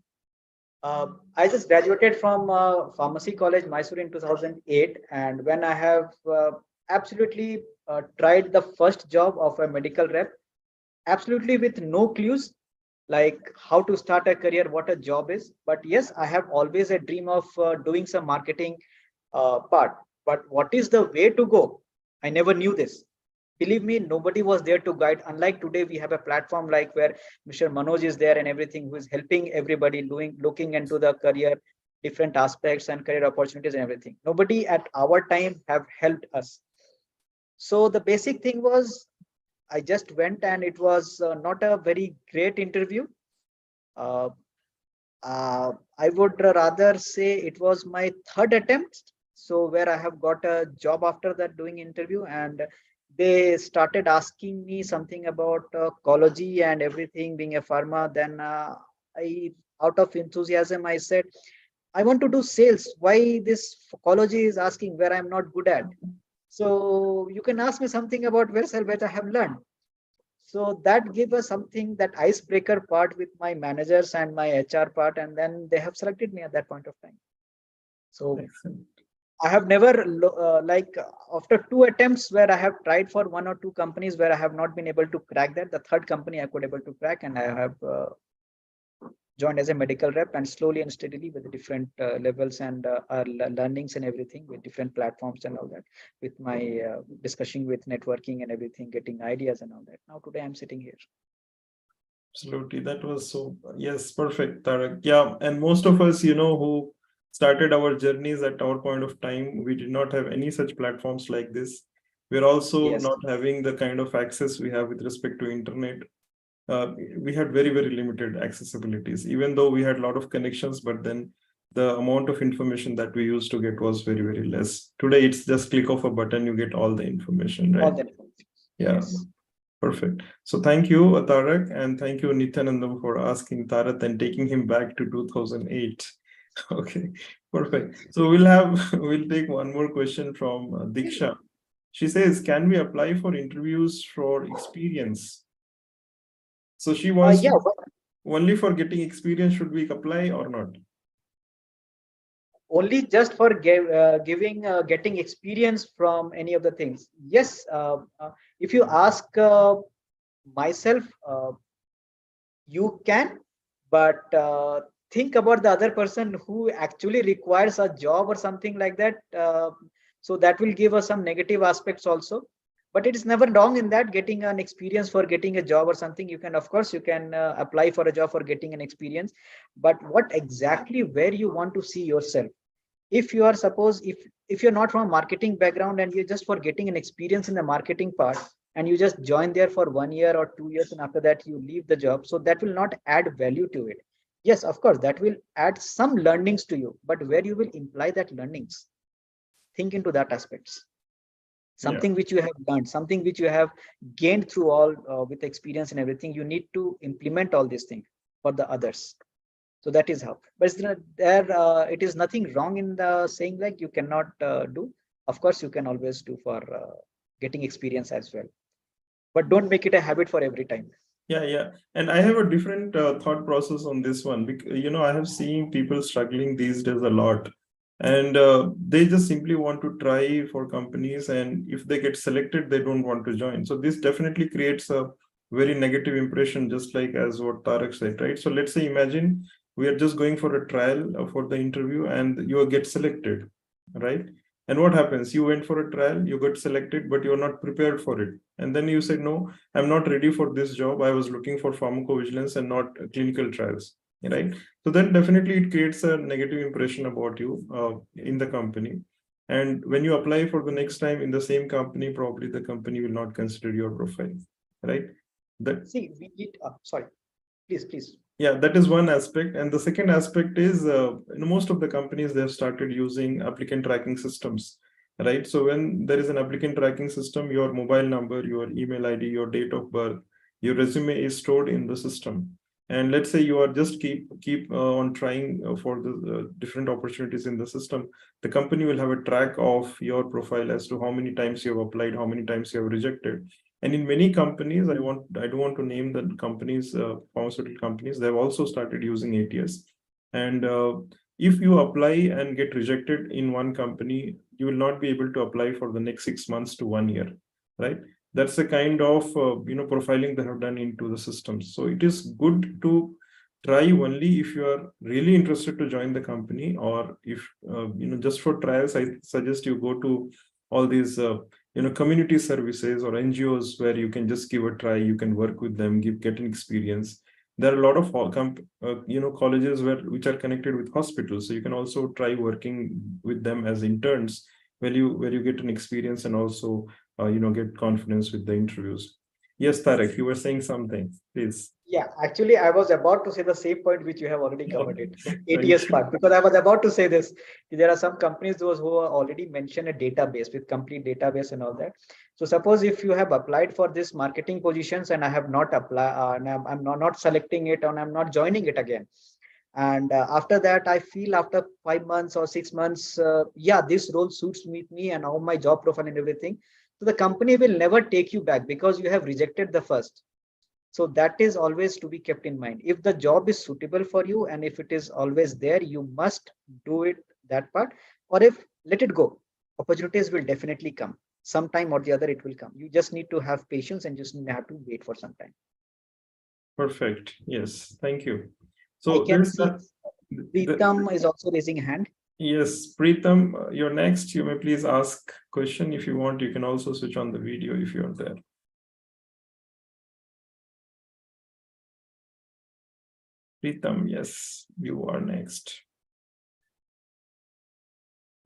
I just graduated from Pharmacy College, Mysore in 2008. And when I have absolutely tried the first job of a medical rep, absolutely with no clues, like how to start a career, what a job is. But yes, I have always a dream of doing some marketing part. But what is the way to go? I never knew this. Believe me, nobody was there to guide. Unlike today, we have a platform like where Mr. Manoj is there and everything, who is helping everybody looking into the career, different aspects and career opportunities and everything. Nobody at our time have helped us. So the basic thing was, I just went, and it was not a very great interview. Uh, I would rather say it was my third attempt. So where I have got a job after that doing interview, and they started asking me something about ecology and everything, being a pharma. Then I, out of enthusiasm, I said, I want to do sales. Why this ecology is asking where I'm not good at? So you can ask me something about where I have learned. So that gave us something, that icebreaker part with my managers and my HR part, and then they have selected me at that point of time. So Excellent. I have never after two attempts where I have tried for one or two companies where I have not been able to crack that. The third company I could able to crack, and I have joined as a medical rep, and slowly and steadily with the different levels and learnings and everything, with different platforms and all that, with my discussing with networking and everything, getting ideas and all that. Now today I'm sitting here. Absolutely. That was so, yes, perfect, Tarak. Yeah. And most of us, who started our journeys at our point of time, we did not have any such platforms like this. We're also not having the kind of access we have with respect to internet. We had very, very limited accessibilities, even though we had a lot of connections, but then the amount of information that we used to get was very, very less. Today, it's just click of a button, you get all the information, right? All that. Yeah. Yes. Perfect. So thank you, Tarak, and thank you, Nityanandam, for asking Tarak and taking him back to 2008. Okay, perfect. So we'll take one more question from Diksha. She says, can we apply for interviews for experience? So she wants Yeah. only for getting experience, should we apply or not? Only just for getting experience from any of the things. Yes. If you ask myself, you can, but think about the other person who actually requires a job or something like that. So that will give us some negative aspects also. But it is never wrong in that getting an experience for getting a job or something. You can, of course, you can apply for a job for getting an experience. But what exactly where you want to see yourself? If you are, suppose, if you're not from a marketing background and you're just for getting an experience in the marketing part, and you just join there for 1 year or 2 years, and after that you leave the job, so that will not add value to it. Yes, of course, that will add some learnings to you, but where you will imply that learnings, think into that aspects. Yeah. Something which you have learned, something which you have gained through all with experience and everything, you need to implement all these things for the others. So that is how. But it is nothing wrong in the saying like you cannot do. Of course, you can always do for getting experience as well. But don't make it a habit for every time. Yeah. And I have a different thought process on this one. Because, I have seen people struggling these days a lot. And they just simply want to try for companies. And if they get selected, they don't want to join. So this definitely creates a very negative impression, just like as what Tarak said, right? So let's say, imagine we are just going for a trial for the interview and you get selected, right? And what happens? You went for a trial, you got selected, but you're not prepared for it. And then you said, no, I'm not ready for this job. I was looking for pharmacovigilance and not clinical trials, right? So then definitely it creates a negative impression about you in the company. And when you apply for the next time in the same company, probably the company will not consider your profile, right? That, See, we need, sorry, please. yeah, that is one aspect. And the second aspect is in most of the companies, they have started using applicant tracking systems, right? So when there is an applicant tracking system, your mobile number, your email ID, your date of birth, your resume is stored in the system. And let's say you are just keep on trying for the different opportunities in the system, the company will have a track of your profile as to how many times you have applied, how many times you have rejected. And in many companies, I don't want to name the companies, pharmaceutical companies, they've also started using ATS. And if you apply and get rejected in one company, you will not be able to apply for the next 6 months to 1 year, right? That's the kind of profiling they have done into the systems. So it is good to try only if you are really interested to join the company, or if just for trials, I suggest you go to all these community services or NGOs where you can just give a try, you can work with them, get an experience. There are a lot of colleges which are connected with hospitals, so you can also try working with them as interns, where you get an experience and also get confidence with the interviews. Yes, Tarek, you were saying something, please. Yeah, actually, I was about to say the same point which you have already covered it, Thank ATS you. part, because I was about to say this. There are some companies those who are already mentioned a database with complete database and all that. So suppose if you have applied for this marketing positions and I have not applied, and I'm not selecting it, and I'm not joining it again. And after that, I feel after 5 months or 6 months, yeah, this role suits me and all my job profile and everything. So the company will never take you back because you have rejected the first. So that is always to be kept in mind. If the job is suitable for you and if it is always there, you must do it, that part. Or if let it go, opportunities will definitely come. Sometime or the other, it will come. You just need to have patience and just have to wait for some time. Perfect. Yes. Thank you. I So can there's see Pritam is also raising a hand. Yes, Preetam, you're next. You may please ask question if you want. You can also switch on the video if you're there. Preetam, yes, you are next.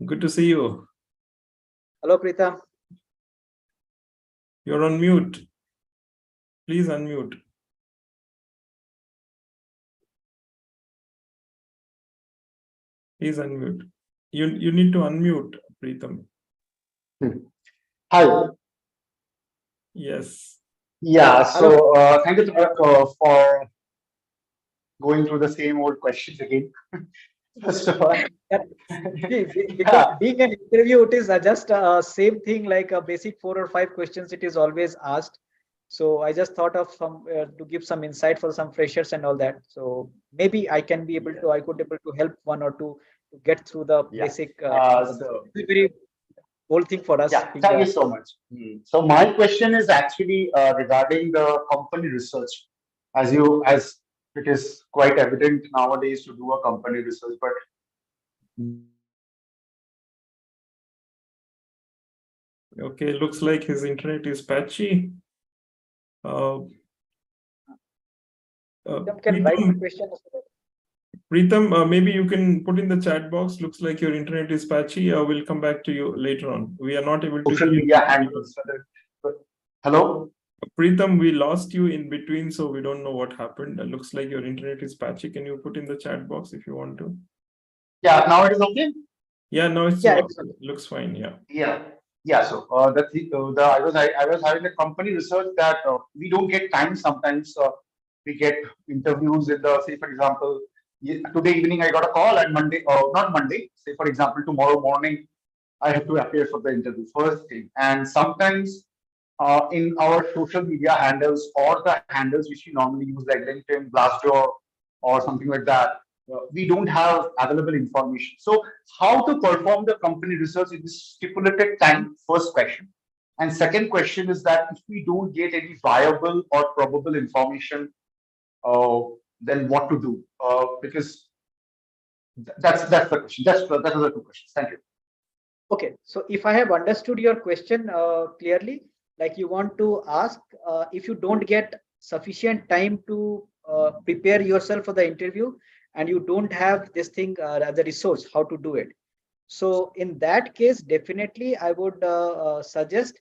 Good to see you. Hello, Pritam. You're on mute. Please unmute. Please unmute. You need to unmute, Preetam. Hi. Yes. Yeah, so thank you for going through the same old questions again. First of all, Because being an interview, it is just same thing like a basic 4 or 5 questions. It is always asked. So I just thought of some to give some insight for some freshers and all that. So maybe I can be able to, I could able to help one or two to get through the basic. so Very whole thing for us. Yeah, thank you so much. So my question is actually regarding the company research. As it is quite evident nowadays to do a company research, but Okay, looks like his internet is patchy. Can write the question. Pritham, maybe you can put in the chat box. Looks like your internet is patchy. We'll come back to you later on. We are not able to social hear media you. handles. Hello? Pritham, we lost you in between, so we don't know what happened. It looks like your internet is patchy. Can you put in the chat box if you want to? Yeah, now it is okay? Yeah, now it's looks fine. Yeah. Yeah. So I was having a company research that we don't get time sometimes. We get interviews in the, say for example, today evening I got a call, and Monday, not Monday, say for example tomorrow morning I have to appear for the interview first thing. And sometimes in our social media handles or the handles which we normally use like LinkedIn, Glassdoor, or something like that, we don't have available information. So how to perform the company research in this stipulated time? First question. And second question is that if we don't get any viable or probable information, then what to do? Because that's the question. That are the two questions. Thank you. Okay, so if I have understood your question clearly, like you want to ask if you don't get sufficient time to prepare yourself for the interview and you don't have this thing as a resource, how to do it. So in that case, definitely I would suggest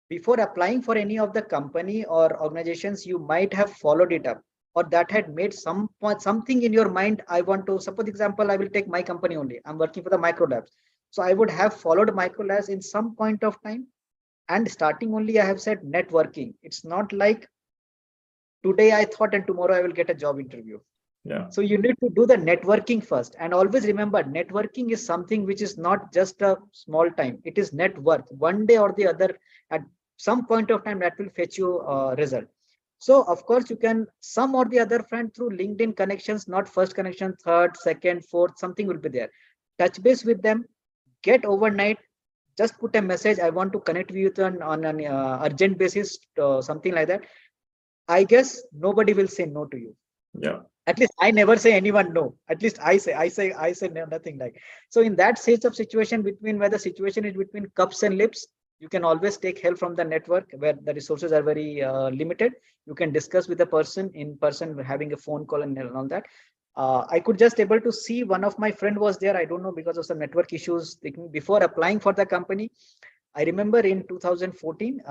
before applying for any of the company or organizations, you might have followed it up, or that had made something in your mind. I want to suppose example, I will take my company only. I'm working for the micro labs. So I would have followed micro labs in some point of time. And starting only, I have said networking. It's not like today I thought and tomorrow I will get a job interview. Yeah. So you need to do the networking first. And always remember, networking is something which is not just a small time. It is net worth. One day or the other, at some point of time, that will fetch you a result. So of course, you can some or the other friend through LinkedIn connections, not first connection, third, second, fourth, something will be there. Touch base with them, get overnight, just put a message. I want to connect with you on an urgent basis, something like that. I guess nobody will say no to you. Yeah. At least I never say anyone no. At least I say no, nothing like. So in that stage of situation, between where the situation is between cups and lips, you can always take help from the network where the resources are very limited. You can discuss with the person in person, having a phone call and all that. I could just able to see one of my friend was there. I don't know, because of some network issues. Before applying for the company, I remember in 2014,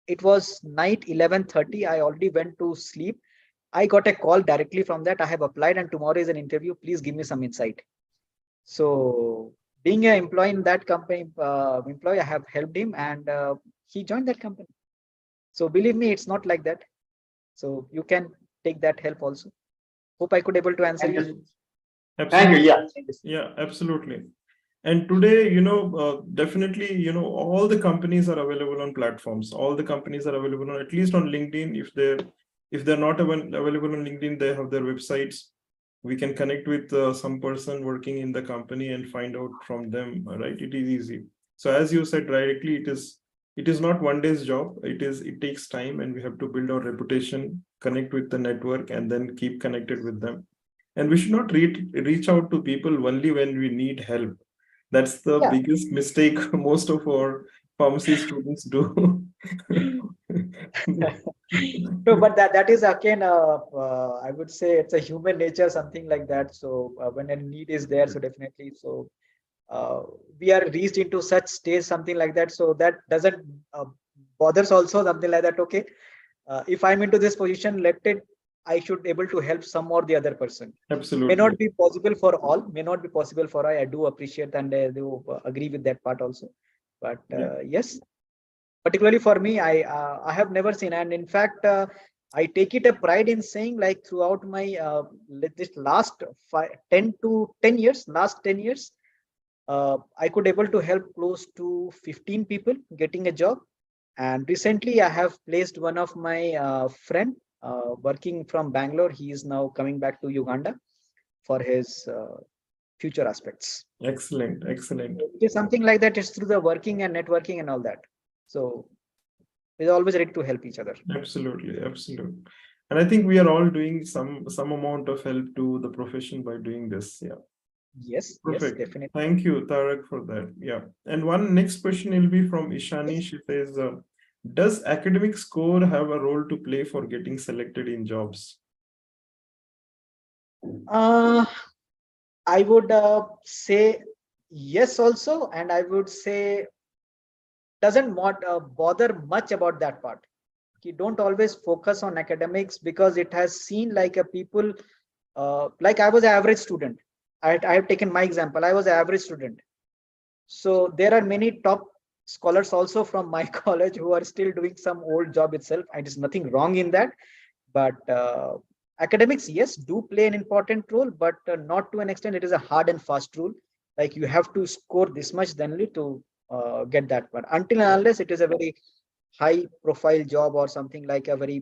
it was night 11:30. I already went to sleep. I got a call directly from that. I have applied and tomorrow is an interview. Please give me some insight. So being an employee in that company, I have helped him and he joined that company. So believe me, it's not like that. So you can take that help also. Hope I could able to answer you. Absolutely. Thank you. Yeah, absolutely. And today, definitely, all the companies are available on platforms. All the companies are available on, at least on LinkedIn. If they're not available on LinkedIn, they have their websites. We can connect with some person working in the company and find out from them, right? It is easy. So as you said directly, it is not one day's job. It takes time, and we have to build our reputation, connect with the network, and then keep connected with them. And we should not reach out to people only when we need help. That's the biggest mistake most of our pharmacy students do. No, but that is again, I would say it's a human nature, something like that. So when a need is there, so definitely. So we are reached into such stage, something like that. So that doesn't bothers also, something like that. Okay, if I'm into this position, let it. I should able to help some or the other person. Absolutely. May not be possible for all. May not be possible for all. I do appreciate and I do agree with that part also. But yes. Particularly for me, I have never seen, and in fact, I take it a pride in saying, like throughout my this last 10 years, I could able to help close to 15 people getting a job, and recently I have placed one of my friend working from Bangalore. He is now coming back to Uganda for his future aspects. Excellent. It is something like that. It's through the working and networking and all that. So we're always ready to help each other. Absolutely. And I think we are all doing some amount of help to the profession by doing this. Yeah. Yes, Perfect. yes, definitely. Thank you, Tarak, for that. Yeah. And one next question will be from Ishani. She says, does academic score have a role to play for getting selected in jobs? I would say yes also, and I would say doesn't bother much about that part. You don't always focus on academics because it has seen like a people, like I was an average student. I have taken my example. I was an average student. So there are many top scholars also from my college who are still doing some old job itself. And there's nothing wrong in that. But academics, yes, do play an important role, but not to an extent. It is a hard and fast rule. Like you have to score this much then only to get that part. Until and unless it is a very high profile job or something like a very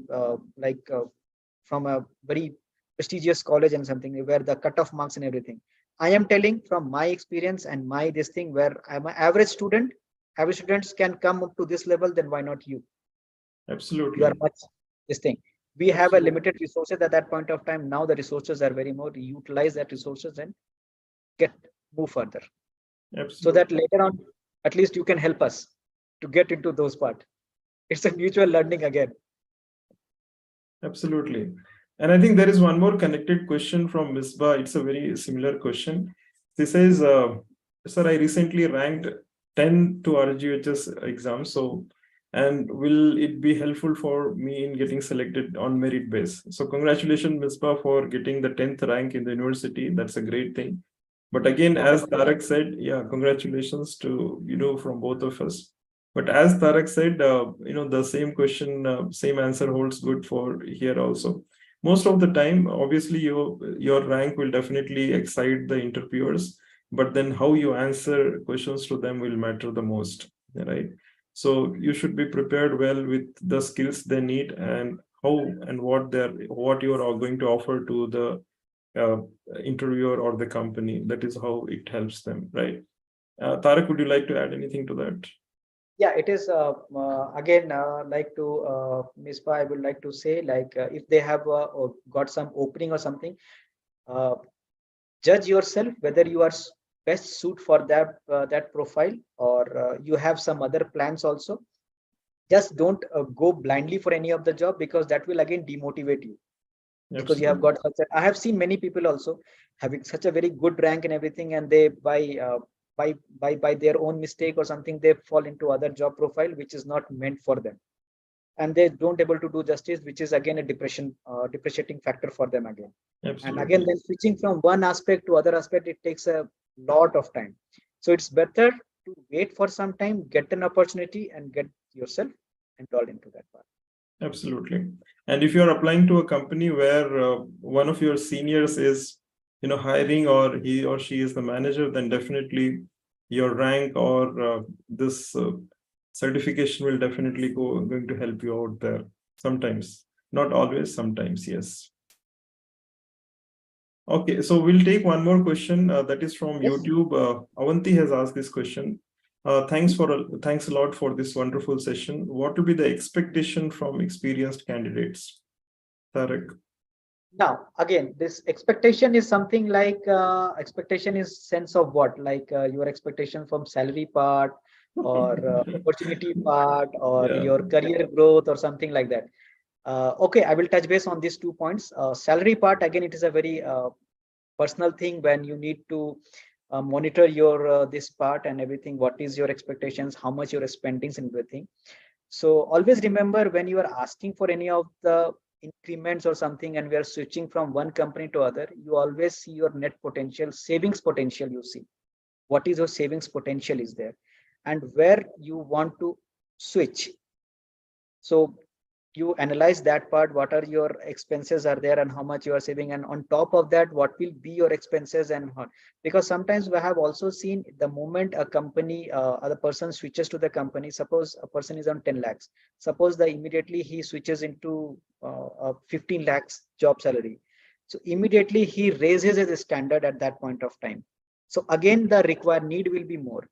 from a very prestigious college and something where the cutoff marks and everything. I am telling from my experience and my this thing where I'm an average student. Average students can come up to this level, then why not you? Absolutely. You are much this thing. We have a limited resources at that point of time. Now the resources are very more. Utilize that resources and move further. Absolutely. So that later on, at least you can help us to get into those part. It's a mutual learning again. Absolutely. And I think there is one more connected question from Misbah. It's a very similar question. This says, sir, I recently ranked 10 to RGHS exam. So, and will it be helpful for me in getting selected on merit base? So congratulations, Misbah, for getting the 10th rank in the university. That's a great thing. But again, as Tarak said, yeah, congratulations to, from both of us. But as Tarak said, the same question, same answer holds good for here also. Most of the time, obviously, your rank will definitely excite the interviewers, but then how you answer questions to them will matter the most, right? So you should be prepared well with the skills they need and how and what you are going to offer to the interviewer or the company. That is how it helps them, right? Tarak, would you like to add anything to that? Yeah, it is again like to Ms. I would like to say like if they have got some opening or something, judge yourself whether you are best suit for that profile or you have some other plans also. Just don't go blindly for any of the job because that will again demotivate you. Because you have got such I have seen many people also having such a very good rank and everything, and they by their own mistake or something they fall into other job profile which is not meant for them, and they don't able to do justice, which is again a depreciating factor for them again. Absolutely. And again then switching from one aspect to other aspect, it takes a lot of time. So it's better to wait for some time, get an opportunity and get yourself enrolled into that part. Absolutely. And if you're applying to a company where one of your seniors is, hiring, or he or she is the manager, then definitely your rank or this certification will definitely going to help you out there. Sometimes, not always, sometimes, yes. Okay, so we'll take one more question that is from YouTube. Avanti has asked this question. Thanks a lot for this wonderful session. What will be the expectation from experienced candidates? Tarak. Now, again, this expectation is something like expectation is sense of what, like your expectation from salary part or opportunity part or your career growth or something like that. Okay, I will touch base on these 2 points. Salary part, again, it is a very personal thing when you need to monitor your this part and everything. What is your expectations, how much you're spending and everything. So always remember when you are asking for any of the increments or something and we are switching from one company to other, you always see your net potential, savings potential. You see what is your savings potential is there and where you want to switch. So you analyze that part, what are your expenses are there and how much you are saving, and on top of that what will be your expenses and what. Because sometimes we have also seen the moment a company other person switches to the company, suppose a person is on 10 lakhs, suppose that immediately he switches into a 15 lakhs job salary, so immediately he raises his standard at that point of time. So again, the required need will be more.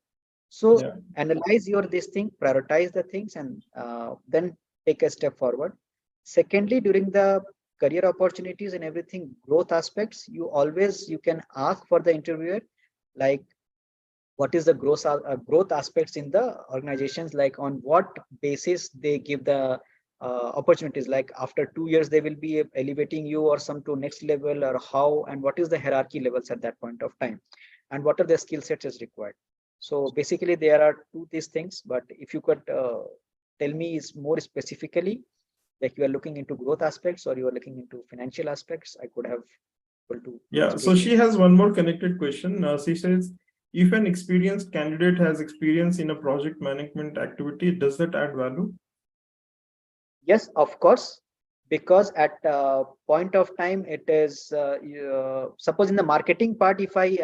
So analyze your this thing, prioritize the things, and then take a step forward. Secondly, during the career opportunities and everything, growth aspects, you can ask for the interviewer, like what is the growth aspects in the organizations, like on what basis they give the opportunities, like after 2 years they will be elevating you or some to next level, or how, and what is the hierarchy levels at that point of time, and what are the skill sets is required. So basically there are these things, but if you could tell me is more specifically, like you are looking into growth aspects or you are looking into financial aspects, I could have able to So she has one more connected question. She says, if an experienced candidate has experience in a project management activity, does that add value? Yes, of course, because at point of time it is suppose in the marketing part, if I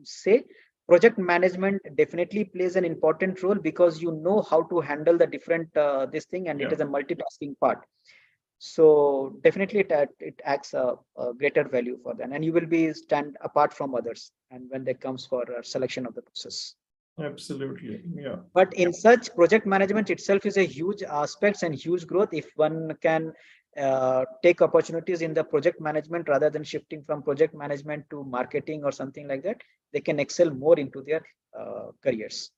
say, project management definitely plays an important role, because you know how to handle the different this thing, and it is a multitasking part. So definitely it acts a greater value for them, and you will be stand apart from others, and when they comes for selection of the process. Absolutely, yeah. But in such, project management itself is a huge aspects and huge growth. If one can take opportunities in the project management rather than shifting from project management to marketing or something like that, they can excel more into their careers.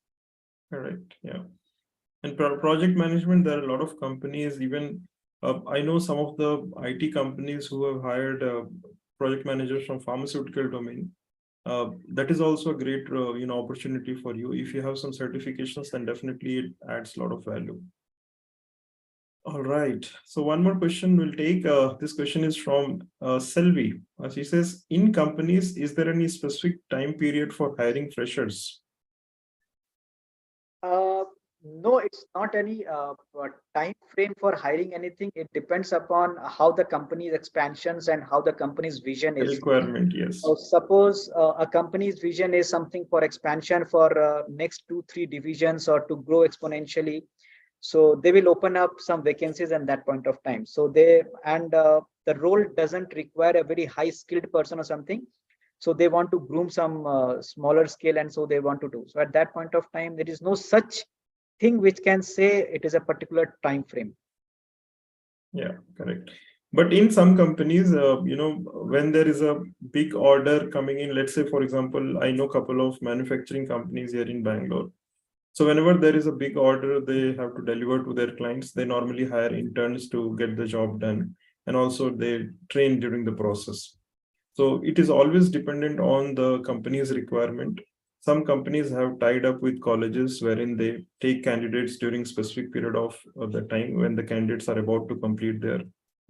Correct, yeah. And project management, there are a lot of companies, even I know some of the IT companies who have hired project managers from pharmaceutical domain. That is also a great opportunity for you. If you have some certifications, then definitely it adds a lot of value. All right, so one more question we'll take. This question is from Selvi. She says, in companies, is there any specific time period for hiring freshers? No, it's not any time frame for hiring anything. It depends upon how the company's expansions and how the company's vision is. Requirement, yes. So suppose a company's vision is something for expansion for next 2-3 divisions, or to grow exponentially. So they will open up some vacancies at that point of time. So the role doesn't require a very high skilled person or something. So they want to groom some smaller scale, and so they want to do. So at that point of time, there is no such thing which can say it is a particular time frame. Yeah, correct. But in some companies, when there is a big order coming in, let's say, for example, I know a couple of manufacturing companies here in Bangalore. So whenever there is a big order they have to deliver to their clients, they normally hire interns to get the job done. And also they train during the process. So it is always dependent on the company's requirement. Some companies have tied up with colleges wherein they take candidates during specific period of the time when the candidates are about to complete their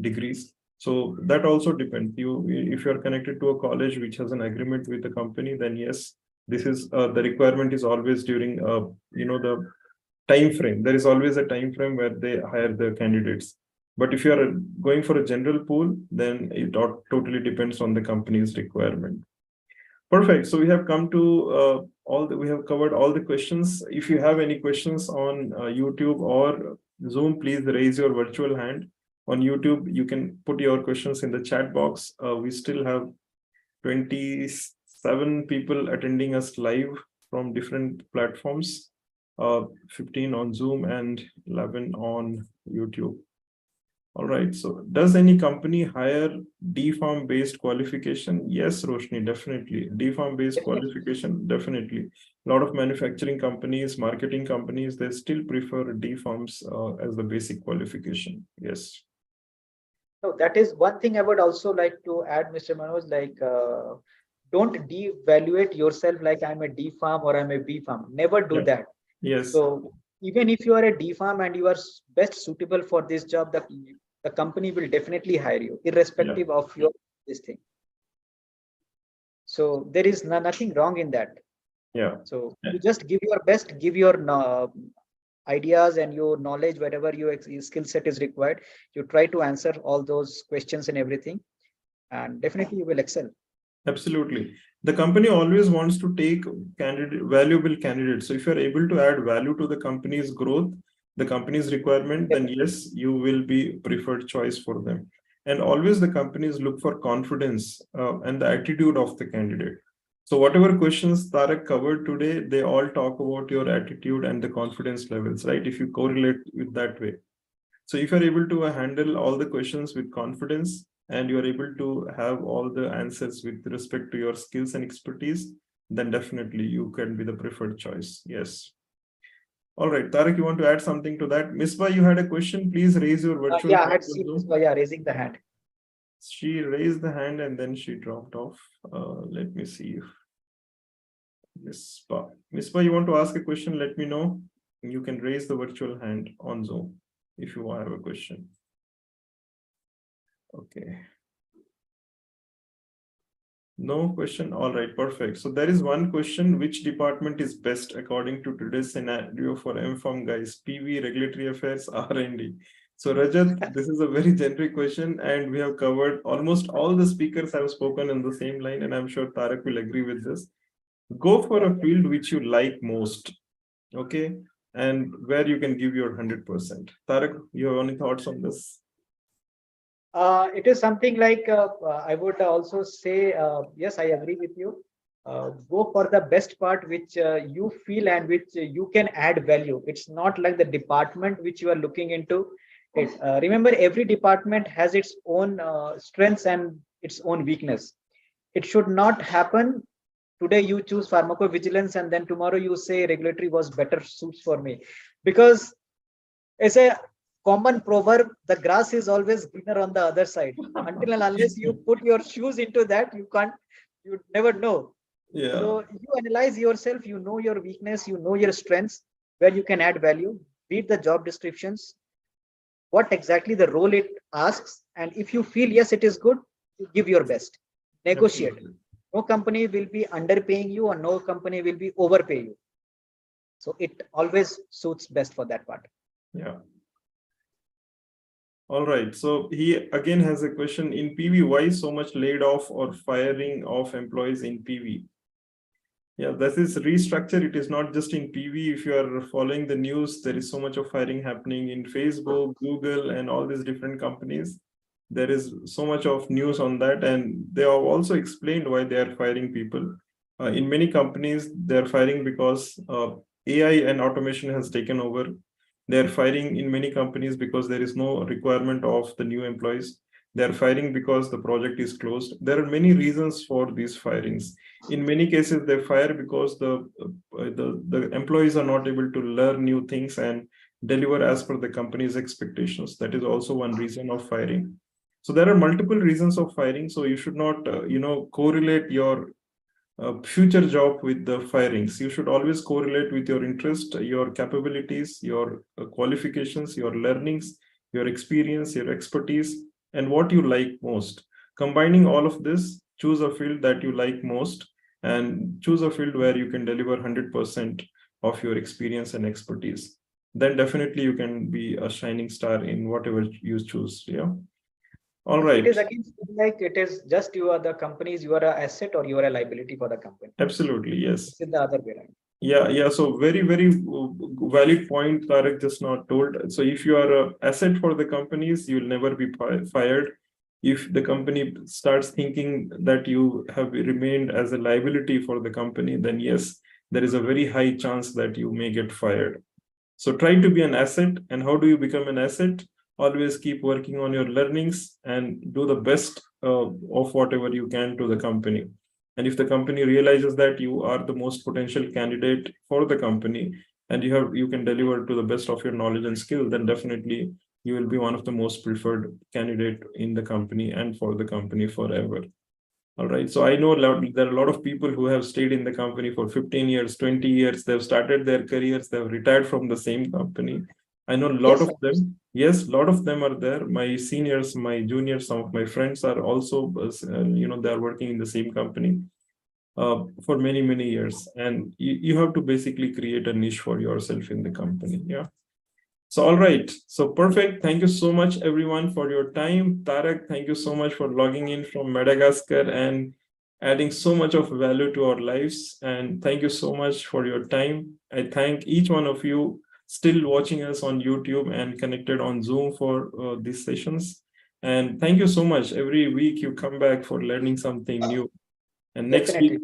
degrees. So that also depends. If you are connected to a college which has an agreement with the company, then yes, this is the requirement is always during the time frame. There is always a time frame where they hire the candidates. But if you are going for a general pool, then it totally depends on the company's requirement. Perfect. So we have come to we have covered all the questions. If you have any questions on YouTube or Zoom, please raise your virtual hand. On YouTube, you can put your questions in the chat box. We still have 27 people attending us live from different platforms, 15 on Zoom and 11 on YouTube. All right, so does any company hire D-Pharm based qualification? Yes, Roshni, definitely. D-Pharm based qualification, definitely. A lot of manufacturing companies, marketing companies, they still prefer D-Pharms as the basic qualification. Yes. So that is one thing I would also like to add, Mr. Manoj, like don't devaluate yourself like I'm a D-Pharm or I'm a B-Pharm. Never do that. Yes. So even if you are a D-Pharm and you are best suitable for this job, the company will definitely hire you, irrespective of your this thing. So there is nothing wrong in that. Yeah. So you just give your best, give your ideas and your knowledge, whatever your skill set is required. You try to answer all those questions and everything, and definitely you will excel. Absolutely. The company always wants to take valuable candidates. So if you're able to add value to the company's growth, the company's requirement, then yes, you will be preferred choice for them. And always the companies look for confidence and the attitude of the candidate. So whatever questions Tarak covered today, they all talk about your attitude and the confidence levels, right? If you correlate with that way. So if you're able to handle all the questions with confidence and you're able to have all the answers with respect to your skills and expertise, then definitely you can be the preferred choice. Yes. All right, Tarak, you want to add something to that? Misbah, you had a question. Please raise your virtual Yeah, I hand had on seen Zoom. this. Yeah, raising the hand. She raised the hand and then she dropped off. Let me see if Misbah, you want to ask a question? Let me know. You can raise the virtual hand on Zoom if you have a question. Okay. No question. All right, perfect. So there is one question: which department is best according to today's scenario for MFARM guys? PV, regulatory affairs, R&D. So Rajat, this is a very generic question, and we have covered almost all the speakers have spoken in the same line, and I'm sure Tarak will agree with this. Go for a field which you like most, okay, and where you can give your 100%. Tarak, you have any thoughts on this? It is something like I would also say, yes, I agree with you. Go for the best part which you feel and which you can add value. It's not like the department which you are looking into. Remember, every department has its own strengths and its own weakness. It should not happen. Today you choose pharmacovigilance and then tomorrow you say regulatory was better suits for me, because it's a common proverb, the grass is always greener on the other side. Until and unless you put your shoes into that, you never know. Yeah. So you analyze yourself, you know your weakness, you know your strengths, where you can add value, read the job descriptions, what exactly the role it asks, and if you feel yes, it is good, you give your best. Negotiate. Absolutely. No company will be underpaying you or no company will be overpaying you. So it always suits best for that part. Yeah. All right. So he again has a question in PV. Why so much laid off or firing of employees in PV? Yeah, this is restructure. It is not just in PV. If you are following the news, there is so much of firing happening in Facebook, Google, and all these different companies. There is so much of news on that, and they have also explained why they are firing people. In many companies, they are firing because AI and automation has taken over. They are firing in many companies because there is no requirement of the new employees. They are firing because the project is closed. There are many reasons for these firings. In many cases, they fire because the employees are not able to learn new things and deliver as per the company's expectations. That is also one reason of firing. So there are multiple reasons of firing. So you should not, correlate your future job with the firings. You should always correlate with your interest, your capabilities, your qualifications, your learnings, your experience, your expertise, and what you like most. Combining all of this, choose a field that you like most and choose a field where you can deliver 100% of your experience and expertise. Then definitely you can be a shining star in whatever you choose. Yeah. All right. It is again like it is just you are the companies, you are an asset or you are a liability for the company. Absolutely, yes. It's in the other way around. Yeah. So very, very valid point Tarak just not told. So if you are an asset for the companies, you will never be fired. If the company starts thinking that you have remained as a liability for the company, then yes, there is a very high chance that you may get fired. So try to be an asset. And how do you become an asset? Always keep working on your learnings and do the best of whatever you can to the company. And if the company realizes that you are the most potential candidate for the company and you can deliver to the best of your knowledge and skill, then definitely you will be one of the most preferred candidate in the company and for the company forever. All right. So I know there are a lot of people who have stayed in the company for 15 years, 20 years. They've started their careers. They've retired from the same company. I know a lot of them. Yes, a lot of them are there. My seniors, my juniors, some of my friends are also, they are working in the same company for many, many years. And you have to basically create a niche for yourself in the company. Yeah. So, all right. So perfect. Thank you so much, everyone, for your time. Tarak, thank you so much for logging in from Madagascar and adding so much of value to our lives. And thank you so much for your time. I thank each one of you still watching us on YouTube and connected on Zoom for these sessions. And thank you so much. Every week you come back for learning something new. And next week,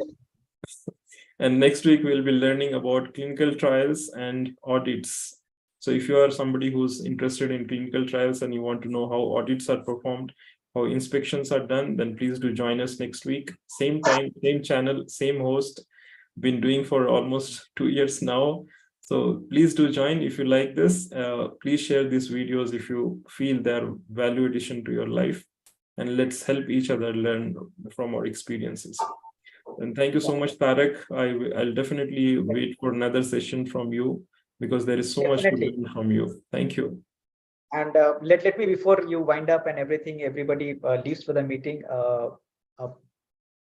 And next week, we'll be learning about clinical trials and audits. So if you are somebody who's interested in clinical trials and you want to know how audits are performed, how inspections are done, then please do join us next week. Same time, same channel, same host. Been doing for almost 2 years now. So please do join if you like this. Please share these videos if you feel they're value addition to your life. And let's help each other learn from our experiences. And thank you so much, Tarak. I'll definitely wait for another session from you because there is so much to learn from you. Thank you. And let me, before you wind up and everything, everybody leaves for the meeting,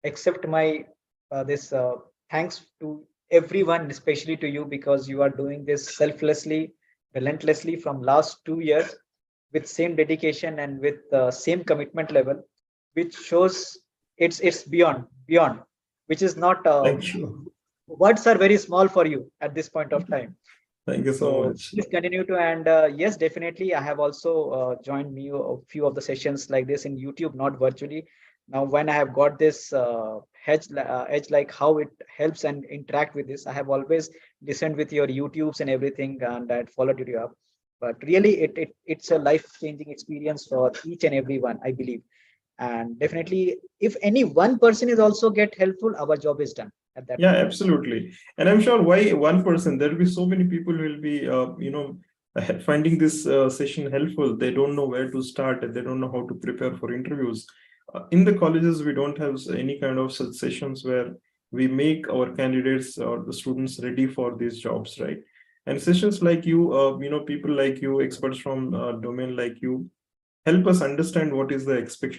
accept my this thanks to everyone, especially to you, because you are doing this selflessly, relentlessly from last 2 years with same dedication and with same commitment level, which shows it's beyond, which is not. Thank you. Words are very small for you at this point of time. Thank you so much. Please continue to, and yes, definitely. I have also joined a few of the sessions like this in YouTube, not virtually. Now, when I have got this edge, like how it helps and interact with this, I have always listened with your YouTubes and everything, and I followed you up. But really, it's a life-changing experience for each and everyone, I believe. And definitely, if any one person is also get helpful, our job is done at that. Yeah, absolutely. And I'm sure why one person, there will be so many people who will be, finding this session helpful. They don't know where to start and they don't know how to prepare for interviews. In the colleges, we don't have any kind of such sessions where we make our candidates or the students ready for these jobs, right? And sessions like you, people like you, experts from domain like you, help us understand what is the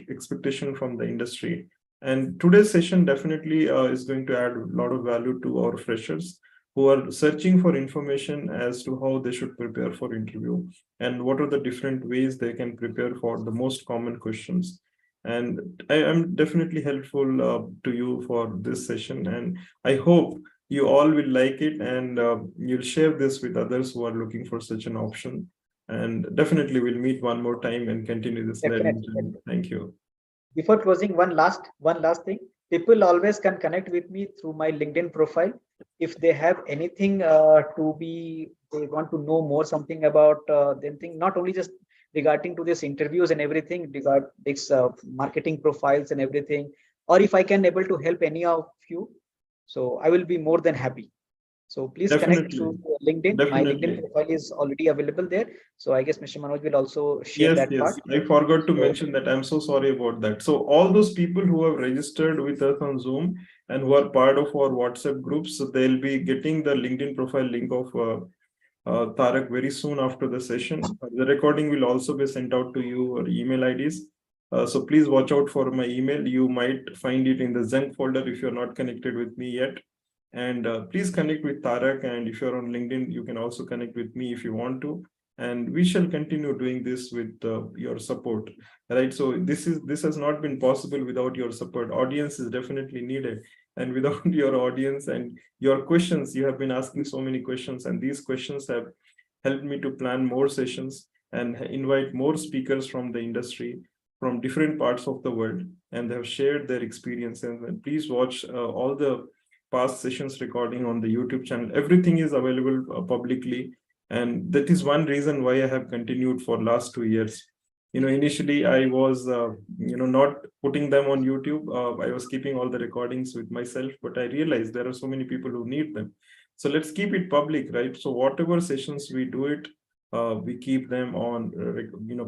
expectation from the industry. And today's session definitely is going to add a lot of value to our freshers who are searching for information as to how they should prepare for interview and what are the different ways they can prepare for the most common questions. And I am definitely helpful to you for this session. And I hope you all will like it and you'll share this with others who are looking for such an option. And definitely we'll meet one more time and continue this learning journey. Thank you. Before closing, one last thing. People always can connect with me through my LinkedIn profile. If they have anything they want to know more something about them thing, not only just regarding to this interviews and everything, regard this marketing profiles and everything, or if I can able to help any of you, so I will be more than happy. So please connect through LinkedIn. My LinkedIn profile is already available there. So I guess Mr. Manoj will also share that part. I forgot to mention that. I'm so sorry about that. So all those people who have registered with us on Zoom and who are part of our WhatsApp groups, so they'll be getting the LinkedIn profile link of Tarak very soon after the session. The recording will also be sent out to you or email IDs. So please watch out for my email. You might find it in the Zen folder if you're not connected with me yet. And please connect with Tarak. And if you're on LinkedIn, you can also connect with me if you want to. And we shall continue doing this with your support, right? So this has not been possible without your support. Audience is definitely needed. And without your audience and your questions, you have been asking so many questions. And these questions have helped me to plan more sessions and invite more speakers from the industry, from different parts of the world. And they have shared their experiences. And please watch all the past sessions recording on the YouTube channel. Everything is available publicly. And that is one reason why I have continued for last 2 years. Initially I was, not putting them on YouTube. I was keeping all the recordings with myself, but I realized there are so many people who need them. So let's keep it public, right? So whatever sessions we do it, we keep them on,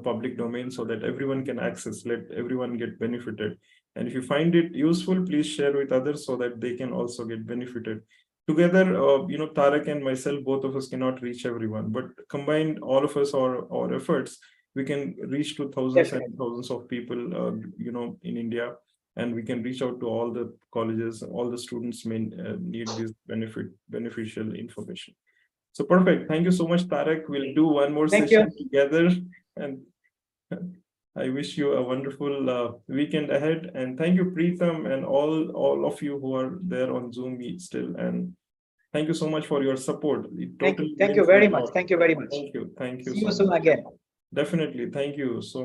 public domain so that everyone can access, let everyone get benefited. And if you find it useful, please share with others so that they can also get benefited. Together, Tarak and myself, both of us cannot reach everyone, but combined all of us, our efforts, we can reach to thousands and thousands of people, in India, and we can reach out to all the colleges. All the students may need this beneficial information. So perfect. Thank you so much, Tarak. We'll do one more session together, and I wish you a wonderful weekend ahead. And thank you, Preetham, and all of you who are there on Zoom Meet still. And thank you so much for your support. Thank you very much. Thank you very much. Thank you. See you soon again. Definitely. Thank you so much.